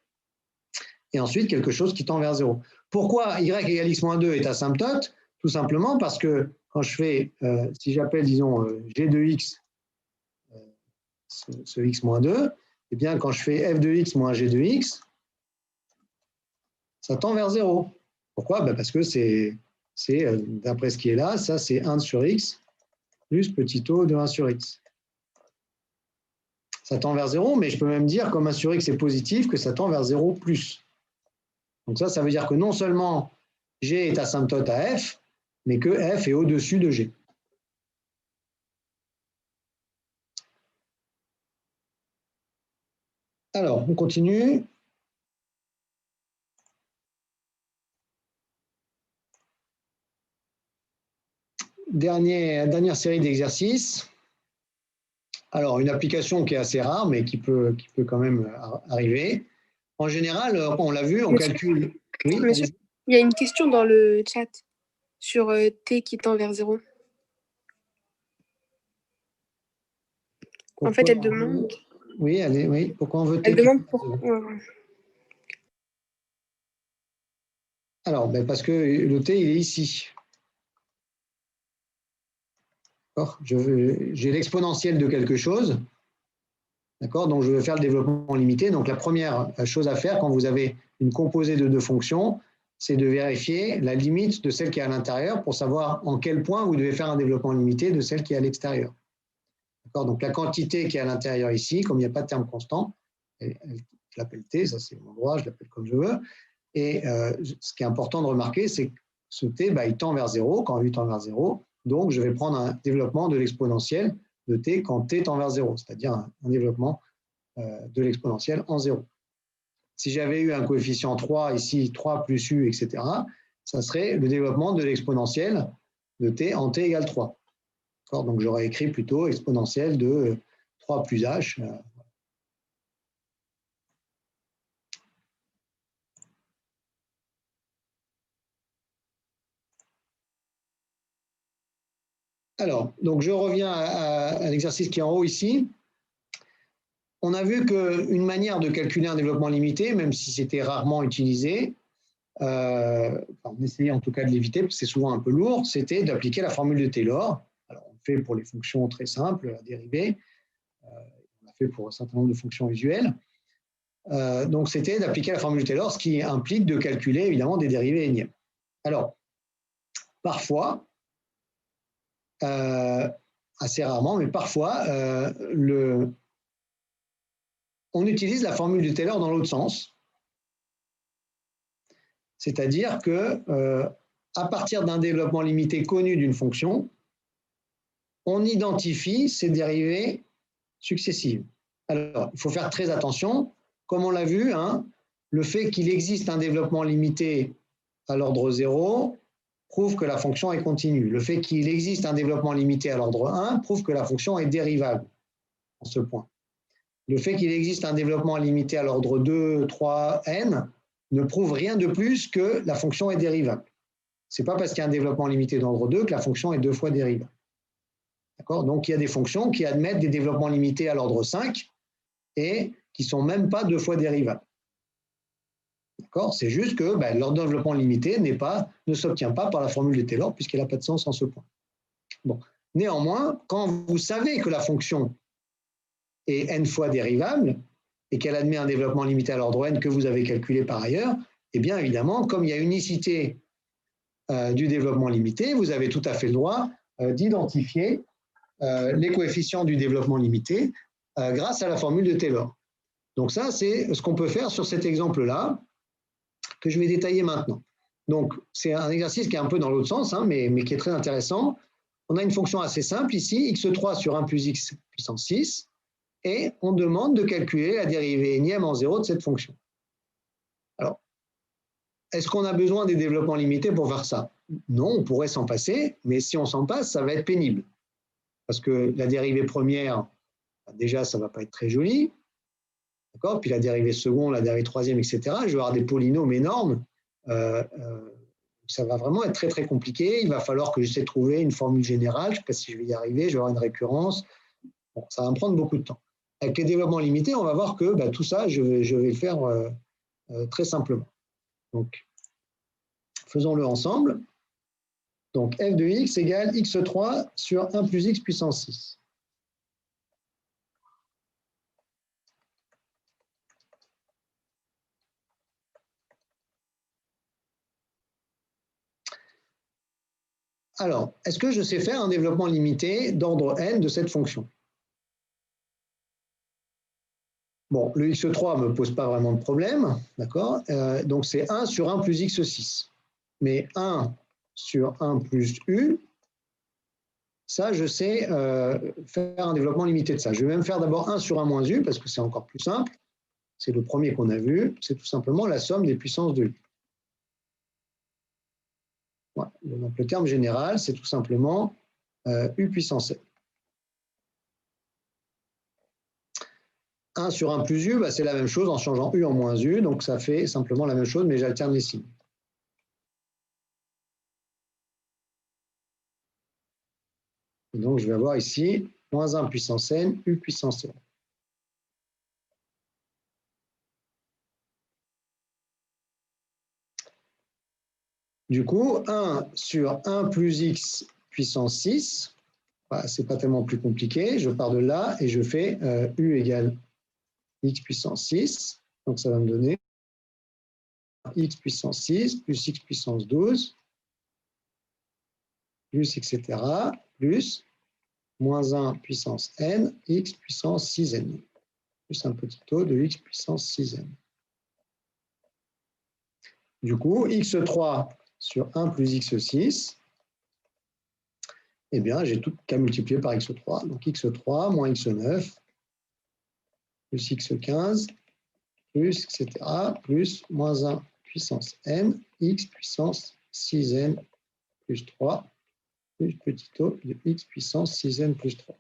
Et ensuite, quelque chose qui tend vers 0. Pourquoi Y égale X moins 2 est asymptote? Tout simplement parce que quand je fais, si j'appelle, disons, G de X, ce X moins 2, eh bien, quand je fais F de X moins G de X, ça tend vers 0. Pourquoi? Ben parce que c'est d'après ce qui est là, ça c'est 1 sur X plus petit o de 1 sur X. Ça tend vers 0, mais je peux même dire, comme 1 sur X est positif, que ça tend vers 0 plus. Donc ça veut dire que non seulement G est asymptote à F, mais que F est au-dessus de G. Alors, on continue. Dernière série d'exercices. Alors, une application qui est assez rare, mais qui peut quand même arriver. En général, on l'a vu, on calcule... Oui, Monsieur, il y a une question dans le chat sur T qui tend vers 0. En fait, elle demande... Oui, oui, pourquoi on veut T? Elle demande pourquoi... Alors, ben parce que le T, il est ici. J'ai l'exponentielle de quelque chose. D'accord? Donc, je veux faire le développement limité. Donc, la première chose à faire quand vous avez une composée de deux fonctions, c'est de vérifier la limite de celle qui est à l'intérieur pour savoir en quel point vous devez faire un développement limité de celle qui est à l'extérieur. D'accord? Donc, la quantité qui est à l'intérieur ici, comme il n'y a pas de terme constant, je l'appelle T, ça c'est mon droit, je l'appelle comme je veux. Et ce qui est important de remarquer, c'est que ce T, il tend vers 0 quand U tend vers 0. Donc, je vais prendre un développement de l'exponentielle de T quand T tend vers 0, c'est-à-dire un développement de l'exponentielle en 0. Si j'avais eu un coefficient 3 ici, 3 plus U, etc., ça serait le développement de l'exponentielle de T en T égale 3. Donc, j'aurais écrit plutôt exponentielle de 3 plus H. Alors, donc je reviens à l'exercice qui est en haut ici. On a vu qu'une manière de calculer un développement limité, même si c'était rarement utilisé, on essayait en tout cas de l'éviter, parce que c'est souvent un peu lourd, c'était d'appliquer la formule de Taylor. Alors, on le fait pour les fonctions très simples, la dérivée, on l'a fait pour un certain nombre de fonctions usuelles. Donc, c'était d'appliquer la formule de Taylor, ce qui implique de calculer évidemment des dérivées énièmes. Alors, parfois, assez rarement, mais parfois, on utilise la formule de Taylor dans l'autre sens. C'est-à-dire que à partir d'un développement limité connu d'une fonction, on identifie ses dérivées successives. Alors, il faut faire très attention. Comme on l'a vu, le fait qu'il existe un développement limité à l'ordre 0 prouve que la fonction est continue. Le fait qu'il existe un développement limité à l'ordre 1 prouve que la fonction est dérivable en ce point. Le fait qu'il existe un développement limité à l'ordre 2, 3, n ne prouve rien de plus que la fonction est dérivable. Ce n'est pas parce qu'il y a un développement limité d'ordre 2 que la fonction est 2 fois dérivable. D'accord? Donc, il y a des fonctions qui admettent des développements limités à l'ordre 5 et qui ne sont même pas 2 fois dérivables. C'est juste que leur développement limité ne s'obtient pas par la formule de Taylor puisqu'elle n'a pas de sens en ce point. Bon. Néanmoins, quand vous savez que la fonction est n fois dérivable et qu'elle admet un développement limité à l'ordre n que vous avez calculé par ailleurs, eh bien évidemment, comme il y a unicité du développement limité, vous avez tout à fait le droit d'identifier les coefficients du développement limité grâce à la formule de Taylor. Donc ça, c'est ce qu'on peut faire sur cet exemple-là, que je vais détailler maintenant. Donc, c'est un exercice qui est un peu dans l'autre sens, mais qui est très intéressant. On a une fonction assez simple ici, x3 sur 1 plus x puissance 6, et on demande de calculer la dérivée énième en 0 de cette fonction. Alors, est-ce qu'on a besoin des développements limités pour faire ça? Non, on pourrait s'en passer, mais si on s'en passe, ça va être pénible. Parce que la dérivée première Déjà, ça ne va pas être très joli. D'accord? Puis la dérivée seconde, la dérivée troisième, etc. Je vais avoir des polynômes énormes. Ça va vraiment être très, très compliqué. Il va falloir que j'essaie de trouver une formule générale. Je ne sais pas si je vais y arriver. Je vais avoir une récurrence. Bon, ça va me prendre beaucoup de temps. Avec les développements limités, on va voir que tout ça, je vais le faire très simplement. Donc, faisons-le ensemble. Donc, f de x égale x3 sur 1 plus x puissance 6. Alors, est-ce que je sais faire un développement limité d'ordre n de cette fonction? Bon, le x3 ne me pose pas vraiment de problème, d'accord? Donc, c'est 1 sur 1 plus x6. Mais 1 sur 1 plus u, ça, je sais faire un développement limité de ça. Je vais même faire d'abord 1 sur 1 moins u, parce que c'est encore plus simple. C'est le premier qu'on a vu. C'est tout simplement la somme des puissances de u. Voilà. Donc, le terme général, c'est tout simplement u puissance n. 1 sur 1 plus u, c'est la même chose en changeant u en moins u. Donc, ça fait simplement la même chose, mais j'alterne les signes. Et donc, je vais avoir ici moins 1 puissance n, u puissance n. Du coup, 1 sur 1 plus x puissance 6, ce n'est pas tellement plus compliqué. Je pars de là et je fais u égale x puissance 6. Donc, ça va me donner x puissance 6 plus x puissance 12, plus etc., plus moins 1 puissance n, x puissance 6n, plus un petit taux de x puissance 6n. Du coup, x3 sur 1 plus x6, eh bien, j'ai tout qu'à multiplier par x3. Donc, x3 moins x9, plus x15, plus, etc., plus moins 1 puissance n, x puissance 6n plus 3, plus petit taux de x puissance 6n plus 3.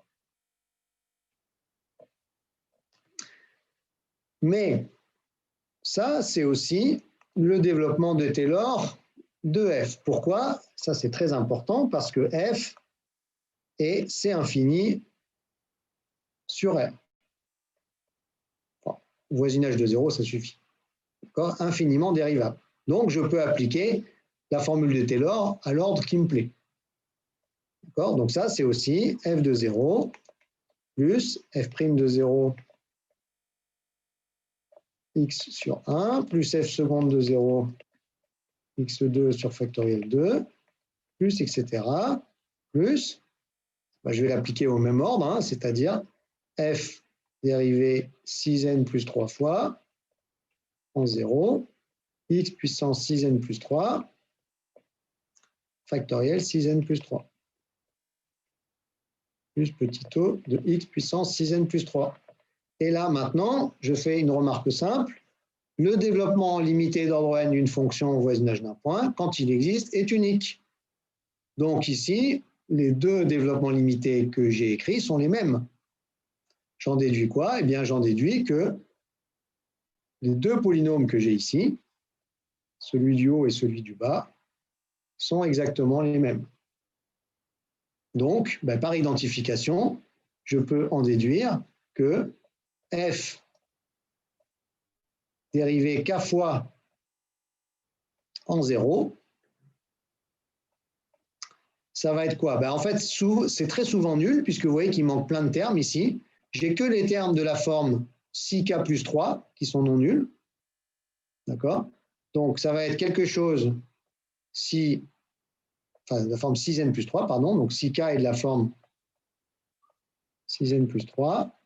Mais ça, c'est aussi le développement de Taylor de f. Pourquoi? Ça, c'est très important parce que f est C infini sur R. Enfin, voisinage de 0, ça suffit. Infiniment dérivable. Donc, je peux appliquer la formule de Taylor à l'ordre qui me plaît. Donc, ça, c'est aussi f de 0 plus f' de 0 x sur 1 plus f seconde de 0 x2 sur factoriel 2 plus, etc. plus, je vais l'appliquer au même ordre, c'est-à-dire f dérivée 6n plus 3 fois en 0, x puissance 6n plus 3, factoriel 6n plus 3, plus petit taux de x puissance 6n plus 3. Et là, maintenant, je fais une remarque simple. Le développement limité d'ordre n d'une fonction au voisinage d'un point, quand il existe, est unique. Donc ici, les deux développements limités que j'ai écrits sont les mêmes. J'en déduis quoi? Eh bien, j'en déduis que les deux polynômes que j'ai ici, celui du haut et celui du bas, sont exactement les mêmes. Donc, par identification, je peux en déduire que f dérivé k fois en 0, ça va être quoi? En fait, c'est très souvent nul, puisque vous voyez qu'il manque plein de termes ici. J'ai que les termes de la forme 6k plus 3 qui sont non nuls. D'accord? Donc, ça va être quelque chose si, enfin, la forme 6n plus 3, pardon. Donc, 6k est de la forme 6n plus 3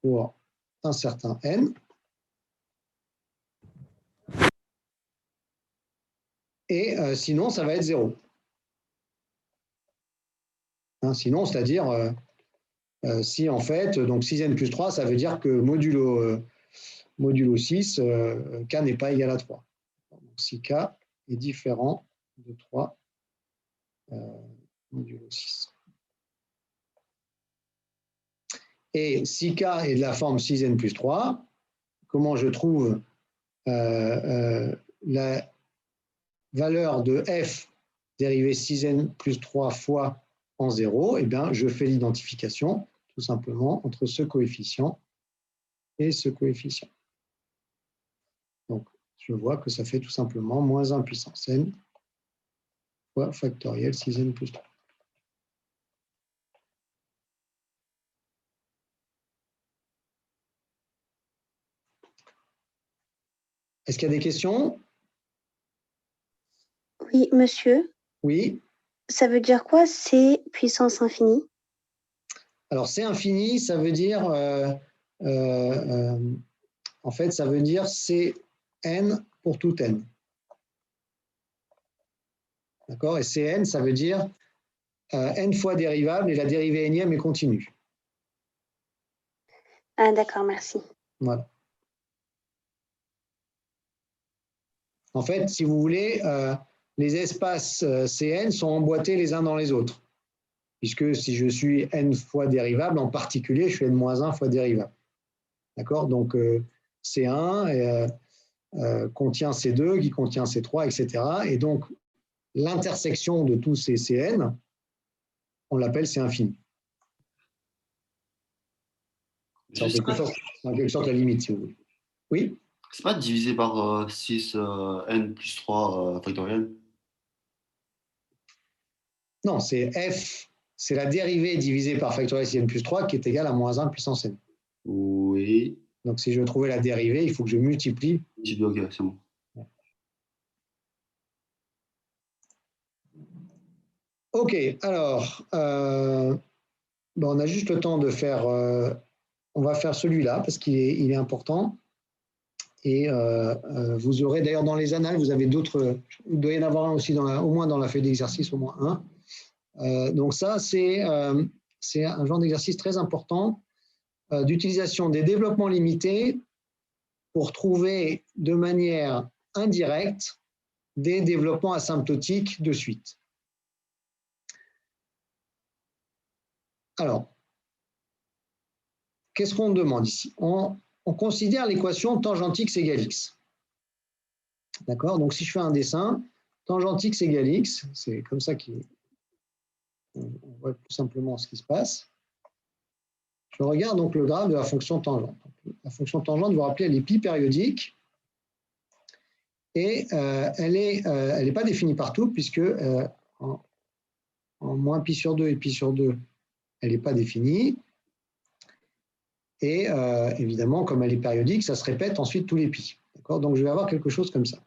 pour un certain n. Et sinon, ça va être 0. Sinon, c'est-à-dire, si en fait, donc 6n plus 3, ça veut dire que modulo 6, k n'est pas égal à 3. Donc, si k est différent de 3 modulo 6. Et si k est de la forme 6n plus 3, comment je trouve la valeur de f dérivée 6n plus 3 fois en 0? Eh bien, je fais l'identification tout simplement entre ce coefficient et ce coefficient. Donc, je vois que ça fait tout simplement moins 1 puissance n fois factoriel 6n plus 3. Est-ce qu'il y a des questions? Oui, monsieur. Oui. Ça veut dire quoi, C puissance infinie? Alors, c'est infini, ça veut dire, en fait, ça veut dire c'est n pour tout n. D'accord? Et Cn, ça veut dire n fois dérivable et la dérivée énième est continue. Ah, d'accord, merci. Voilà. En fait, si vous voulez, les espaces Cn sont emboîtés les uns dans les autres. Puisque si je suis n fois dérivable, en particulier, je suis n-1 fois dérivable. D'accord? Donc, C1 contient C2, qui contient C3, etc. Et donc, l'intersection de tous ces Cn, on l'appelle C infini. C'est en quelque sorte la limite, si vous voulez. Oui? C'est pas divisé par 6 n plus 3 factoriel? Non, c'est f, c'est la dérivée divisée par factoriel 6n plus 3 qui est égale à moins 1 puissance n. Oui. Donc, si je veux trouver la dérivée, il faut que je multiplie. Ok, c'est bon. Ok, alors, on a juste le temps de faire, on va faire celui-là parce qu'il est important. Et vous aurez d'ailleurs dans les annales, vous avez d'autres, il doit y en avoir un aussi, au moins dans la feuille d'exercice, au moins un. Donc ça, c'est un genre d'exercice très important d'utilisation des développements limités pour trouver de manière indirecte des développements asymptotiques de suite. Alors, qu'est-ce qu'on demande ici? On considère l'équation tangente x égale x. D'accord? Donc, si je fais un dessin, tangente x égale x, c'est comme ça qu'on voit tout simplement ce qui se passe. Je regarde donc le graphe de la fonction tangente. La fonction tangente, vous vous rappelez, elle est pi périodique et elle est pas définie partout puisque en moins pi sur 2 et pi sur 2, elle n'est pas définie. Et évidemment, comme elle est périodique, ça se répète ensuite tous les pi. D'accord? Donc, je vais avoir quelque chose comme ça.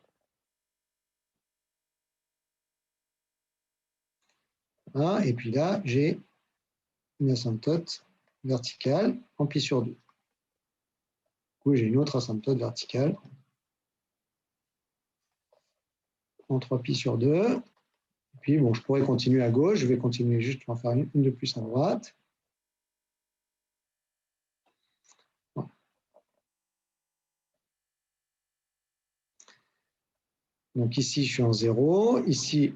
Voilà, et puis là, j'ai une asymptote verticale en pi sur 2. Du coup, j'ai une autre asymptote verticale en 3 pi sur 2. Et puis, bon, je pourrais continuer à gauche. Je vais continuer juste, en faire une de plus à droite. Voilà. Donc ici, je suis en 0. Ici,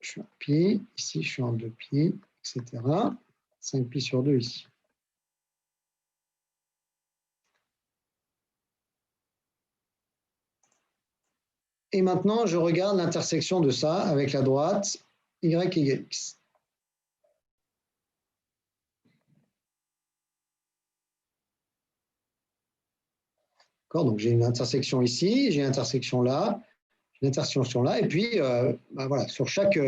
je suis en pi. Ici, je suis en 2 pi, etc. 5 pi sur 2 ici. Et maintenant, je regarde l'intersection de ça avec la droite, y égale x. Donc j'ai une intersection ici, j'ai une intersection là, j'ai une intersection là, et puis voilà, sur chaque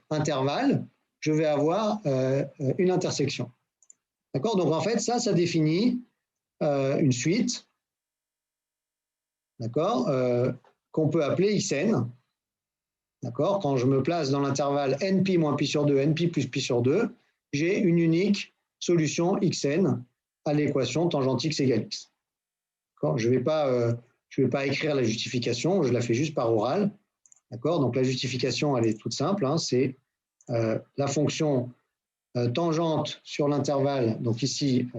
intervalle, je vais avoir une intersection. D'accord? Donc en fait, ça définit une suite, d'accord, qu'on peut appeler Xn. D'accord? Quand je me place dans l'intervalle npi moins pi sur 2, npi plus pi sur 2, j'ai une unique solution Xn à l'équation tangente x égale x. Je ne vais pas écrire la justification, je la fais juste par oral. D'accord? Donc la justification, elle est toute simple, hein, c'est la fonction tangente sur l'intervalle. Donc ici,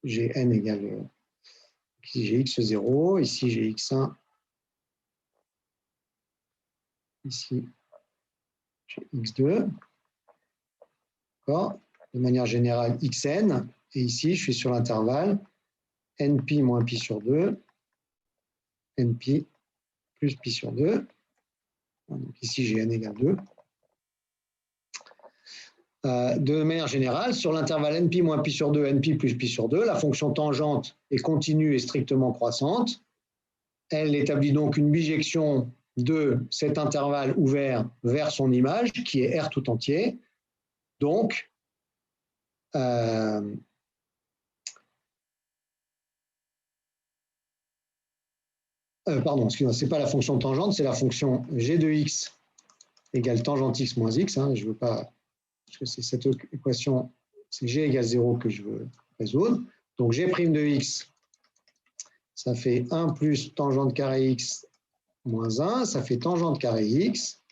j'ai n égale, ici j'ai x0, ici j'ai x1, ici j'ai x2. D'accord? de manière générale xn, et ici, je suis sur l'intervalle npi moins pi sur 2, npi plus pi sur 2. Donc ici, j'ai n égale 2. De manière générale, sur l'intervalle npi moins pi sur 2, npi plus pi sur 2, la fonction tangente est continue et strictement croissante. Elle établit donc une bijection de cet intervalle ouvert vers son image, qui est R tout entier. Donc, pardon, excusez-moi, ce n'est pas la fonction tangente, c'est la fonction g de x égale tangente x moins x. Je ne veux pas, parce que c'est cette équation, c'est g égale 0 que je veux résoudre. Donc, g' de x, ça fait 1 plus tangente carré x moins 1, ça fait tangente carré x.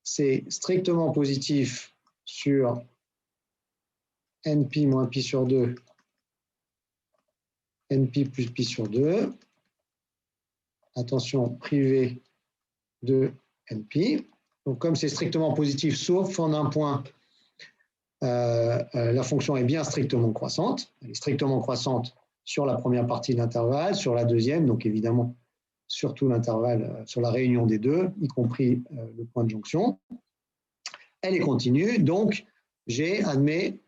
C'est strictement positif sur npi moins pi sur 2, npi plus pi sur 2. Attention, privé de npi. Donc, comme c'est strictement positif, sauf en un point, la fonction est bien strictement croissante. Elle est strictement croissante sur la première partie de l'intervalle, sur la deuxième, donc évidemment, surtout l'intervalle, sur la réunion des deux, y compris le point de jonction. Elle est continue, donc G admet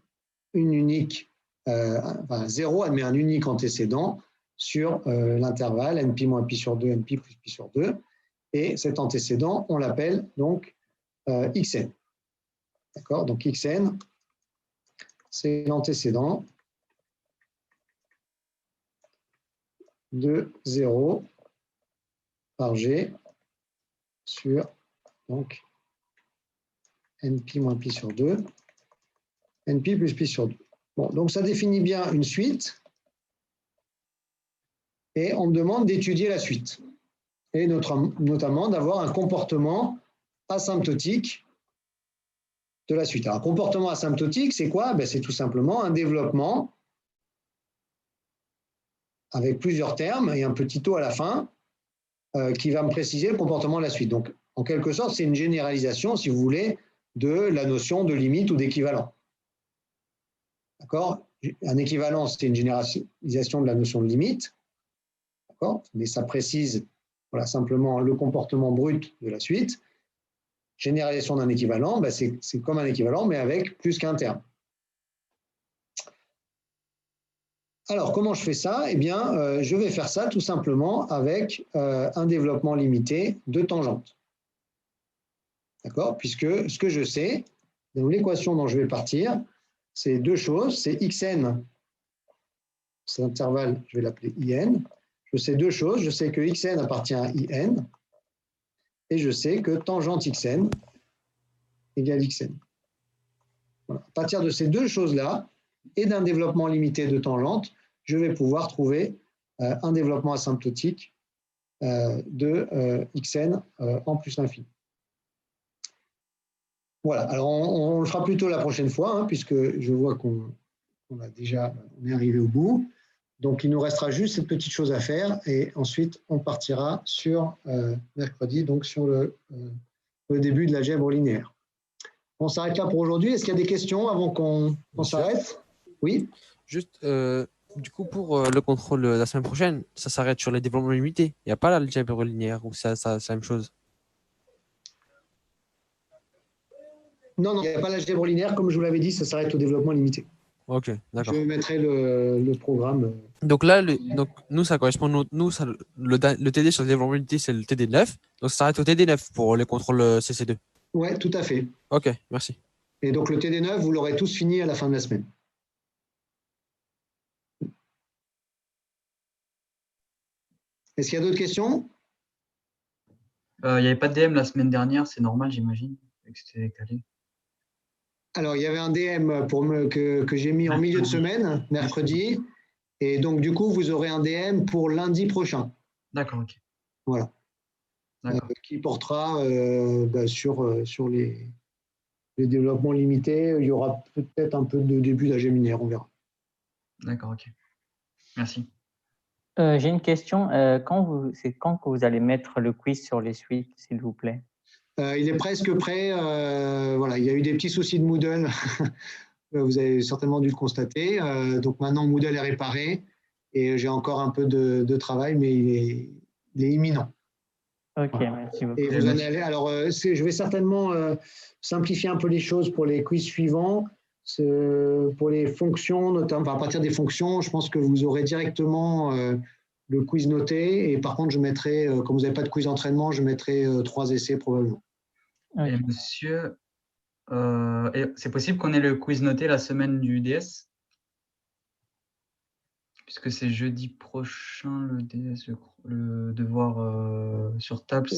une unique, 0 admet un unique antécédent sur l'intervalle npi moins pi sur 2, npi plus pi sur 2. Et cet antécédent, on l'appelle donc xn. D'accord? Donc xn, c'est l'antécédent de 0 par g sur donc npi moins pi sur 2, npi plus pi sur 2. Bon, donc ça définit bien une suite et on me demande d'étudier la suite et notamment d'avoir un comportement asymptotique de la suite. Alors, un comportement asymptotique, c'est quoi? Ben, c'est tout simplement un développement avec plusieurs termes et un petit o à la fin qui va me préciser le comportement de la suite. Donc, en quelque sorte, c'est une généralisation, si vous voulez, de la notion de limite ou d'équivalent. D'accord? Un équivalent, c'est une généralisation de la notion de limite. D'accord? Mais ça précise voilà, simplement le comportement brut de la suite. Généralisation d'un équivalent, ben c'est comme un équivalent, mais avec plus qu'un terme. Alors, comment je fais ça? Eh bien, je vais faire ça tout simplement avec un développement limité de tangente. D'accord? Puisque ce que je sais, dans l'équation dont je vais partir, c'est deux choses. C'est xn, cet intervalle, je vais l'appeler in. Je sais deux choses. Je sais que xn appartient à in et je sais que tangente xn égale xn. Voilà. À partir de ces deux choses-là et d'un développement limité de tangente, je vais pouvoir trouver un développement asymptotique de xn en plus l'infini. Voilà, alors on le fera plutôt la prochaine fois, hein, puisque je vois qu'on est arrivé au bout. Donc, il nous restera juste cette petite chose à faire et ensuite, on partira sur mercredi, donc sur le début de l'algèbre linéaire. On s'arrête là pour aujourd'hui. Est-ce qu'il y a des questions avant qu'on s'arrête? Oui. Juste, du coup, pour le contrôle la semaine prochaine, ça s'arrête sur les développements limités. Il n'y a pas l'algèbre linéaire ou c'est la même chose? Non, il n'y a pas l'algèbre linéaire. Comme je vous l'avais dit, ça s'arrête au développement limité. Ok, d'accord. Je mettrai le programme. Donc là, donc, nous, ça correspond. Le TD sur le développement limité, c'est le TD9. Donc ça s'arrête au TD9 pour les contrôles CC2. Oui, tout à fait. Ok, merci. Et donc le TD9, vous l'aurez tous fini à la fin de la semaine. Est-ce qu'il y a d'autres questions? Il n'y avait pas de DM la semaine dernière, c'est normal, j'imagine, que c'était décalé. Alors, il y avait un DM que j'ai mis en milieu de semaine, mercredi. Et donc, du coup, vous aurez un DM pour lundi prochain. D'accord, ok. Voilà. Qui portera sur les développements limités. Il y aura peut-être un peu de début d'algéminaire, on verra. D'accord, ok. Merci. J'ai une question. C'est quand que vous allez mettre le quiz sur les suites, s'il vous plaît? Il est presque prêt. Voilà, il y a eu des petits soucis de Moodle Vous avez certainement dû le constater. Donc maintenant, Moodle est réparé et j'ai encore un peu de travail, mais il est imminent. Ok, Voilà. merci beaucoup. Et vous en allez, alors, je vais certainement simplifier un peu les choses pour les quiz suivants. Pour les fonctions, notamment à partir des fonctions, je pense que vous aurez directement le quiz noté. Et par contre, je mettrai, comme vous n'avez pas de quiz d'entraînement, je mettrai 3 essais probablement. Et monsieur, c'est possible qu'on ait le quiz noté la semaine du DS? Puisque c'est jeudi prochain le DS, le devoir sur table.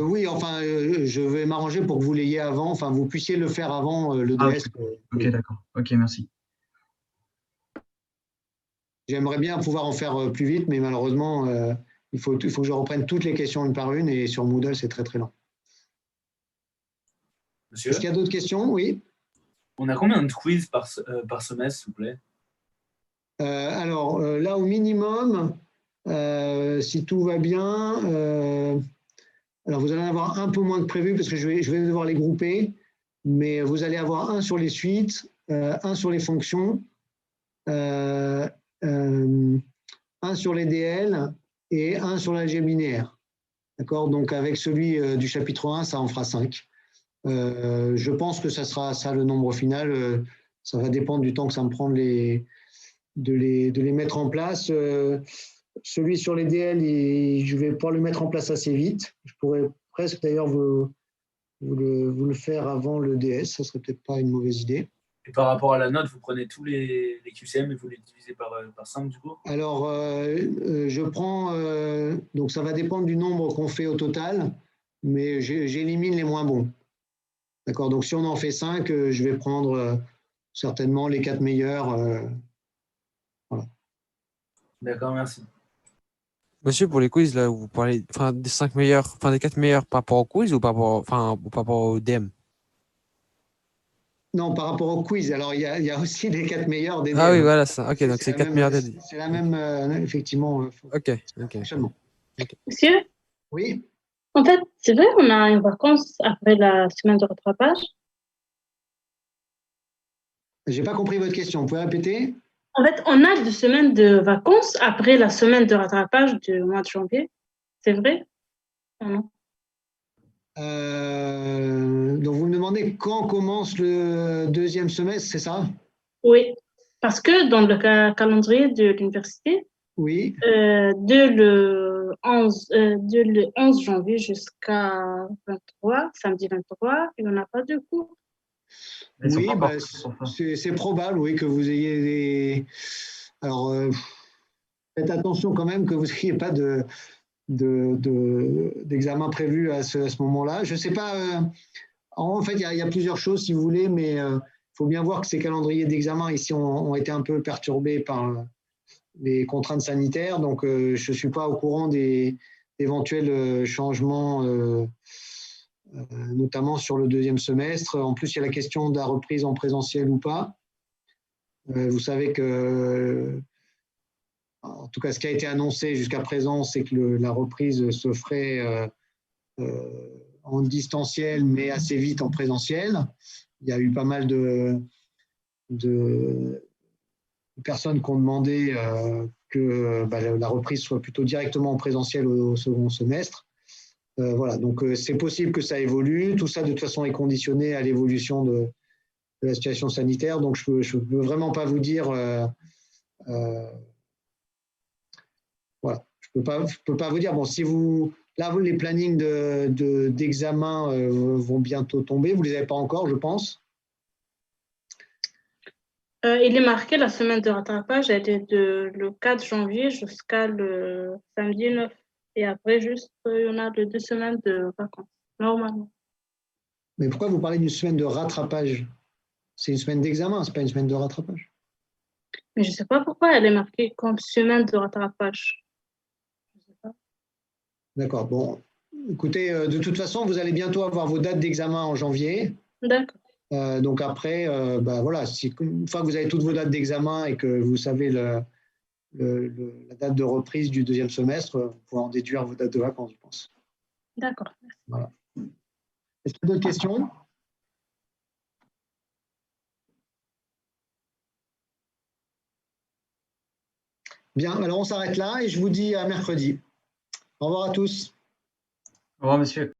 Oui, enfin, je vais m'arranger pour que vous l'ayez avant, enfin, vous puissiez le faire avant le DS. Ok, d'accord. Ok, merci. J'aimerais bien pouvoir en faire plus vite, mais malheureusement, il faut que je reprenne toutes les questions une par une et sur Moodle, c'est très très lent. Monsieur, est-ce qu'il y a d'autres questions? Oui. on a combien de quiz par semestre, s'il vous plaît? Alors, là, au minimum, si tout va bien, alors vous allez en avoir un peu moins que prévu parce que je vais devoir les grouper, mais vous allez avoir un sur les suites, un sur les fonctions, un sur les DL et un sur l'algèbre linéaire. D'accord? Donc, avec celui du chapitre 1, ça en fera 5. Je pense que ça sera ça le nombre final. Ça va dépendre du temps que ça me prend de les mettre en place. Celui sur les DL, je vais pouvoir le mettre en place assez vite. Je pourrais presque d'ailleurs vous le faire avant le DS. Ça serait peut-être pas une mauvaise idée. Et par rapport à la note, vous prenez tous les QCM et vous les divisez par 5 du coup? Alors, je prends, donc ça va dépendre du nombre qu'on fait au total, mais j'élimine les moins bons. D'accord, donc si on en fait 5, je vais prendre certainement les 4 meilleurs. Voilà. D'accord, merci. Monsieur, pour les quiz, là, vous parlez des 5 meilleurs, des 4 meilleurs par rapport au quiz ou par rapport au DM? Non, par rapport au quiz. Alors, il y a aussi les 4 meilleurs des DM. Ah oui, voilà ça. Ok, donc c'est 4 meilleurs des DM. C'est la même, effectivement, Ok. fonctionnement. Monsieur? Oui. En fait, c'est vrai qu'on a une vacance après la semaine de rattrapage? J'ai pas compris votre question. Vous pouvez répéter? En fait, on a 2 semaines de vacances après la semaine de rattrapage du mois de janvier. C'est vrai ou non? Donc, vous me demandez quand commence le deuxième semestre, c'est ça? Oui, parce que dans le calendrier de l'université, oui. De le 11 janvier jusqu'à 23, samedi 23, il n'y en a pas de cours. Oui, c'est probable, oui, que vous ayez des. Alors, faites attention quand même que vous n'ayez pas d'examen prévu à ce moment-là. Je ne sais pas. En fait, il y a plusieurs choses, si vous voulez, mais il faut bien voir que ces calendriers d'examen ici ont été un peu perturbés par les contraintes sanitaires. Donc, je ne suis pas au courant des éventuels changements, notamment sur le deuxième semestre. En plus, il y a la question de la reprise en présentiel ou pas. Vous savez que, en tout cas, ce qui a été annoncé jusqu'à présent, c'est que la reprise se ferait en distanciel, mais assez vite en présentiel. Il y a eu pas mal de personnes qui ont demandé que la reprise soit plutôt directement en présentiel au second semestre. Voilà, donc c'est possible que ça évolue. Tout ça, de toute façon, est conditionné à l'évolution de la situation sanitaire. Donc, je ne peux vraiment pas vous dire. Voilà, je peux pas vous dire. Bon, si vous. Là, les plannings d'examen vont bientôt tomber. Vous ne les avez pas encore, je pense. Il est marqué la semaine de rattrapage, elle est le 4 janvier jusqu'à le samedi 9. Et après, juste, il y en a 2 semaines de vacances, normalement. Mais pourquoi vous parlez d'une semaine de rattrapage? C'est une semaine d'examen, ce n'est pas une semaine de rattrapage. Mais je ne sais pas pourquoi elle est marquée comme semaine de rattrapage. D'accord, bon. Écoutez, de toute façon, vous allez bientôt avoir vos dates d'examen en janvier. D'accord. Donc après, voilà, une fois que vous avez toutes vos dates d'examen et que vous savez la date de reprise du deuxième semestre, vous pouvez en déduire vos dates de vacances, je pense. D'accord. Voilà. Est-ce qu'il y a d'autres questions? Bien, alors on s'arrête là et je vous dis à mercredi. Au revoir à tous. Au revoir, monsieur.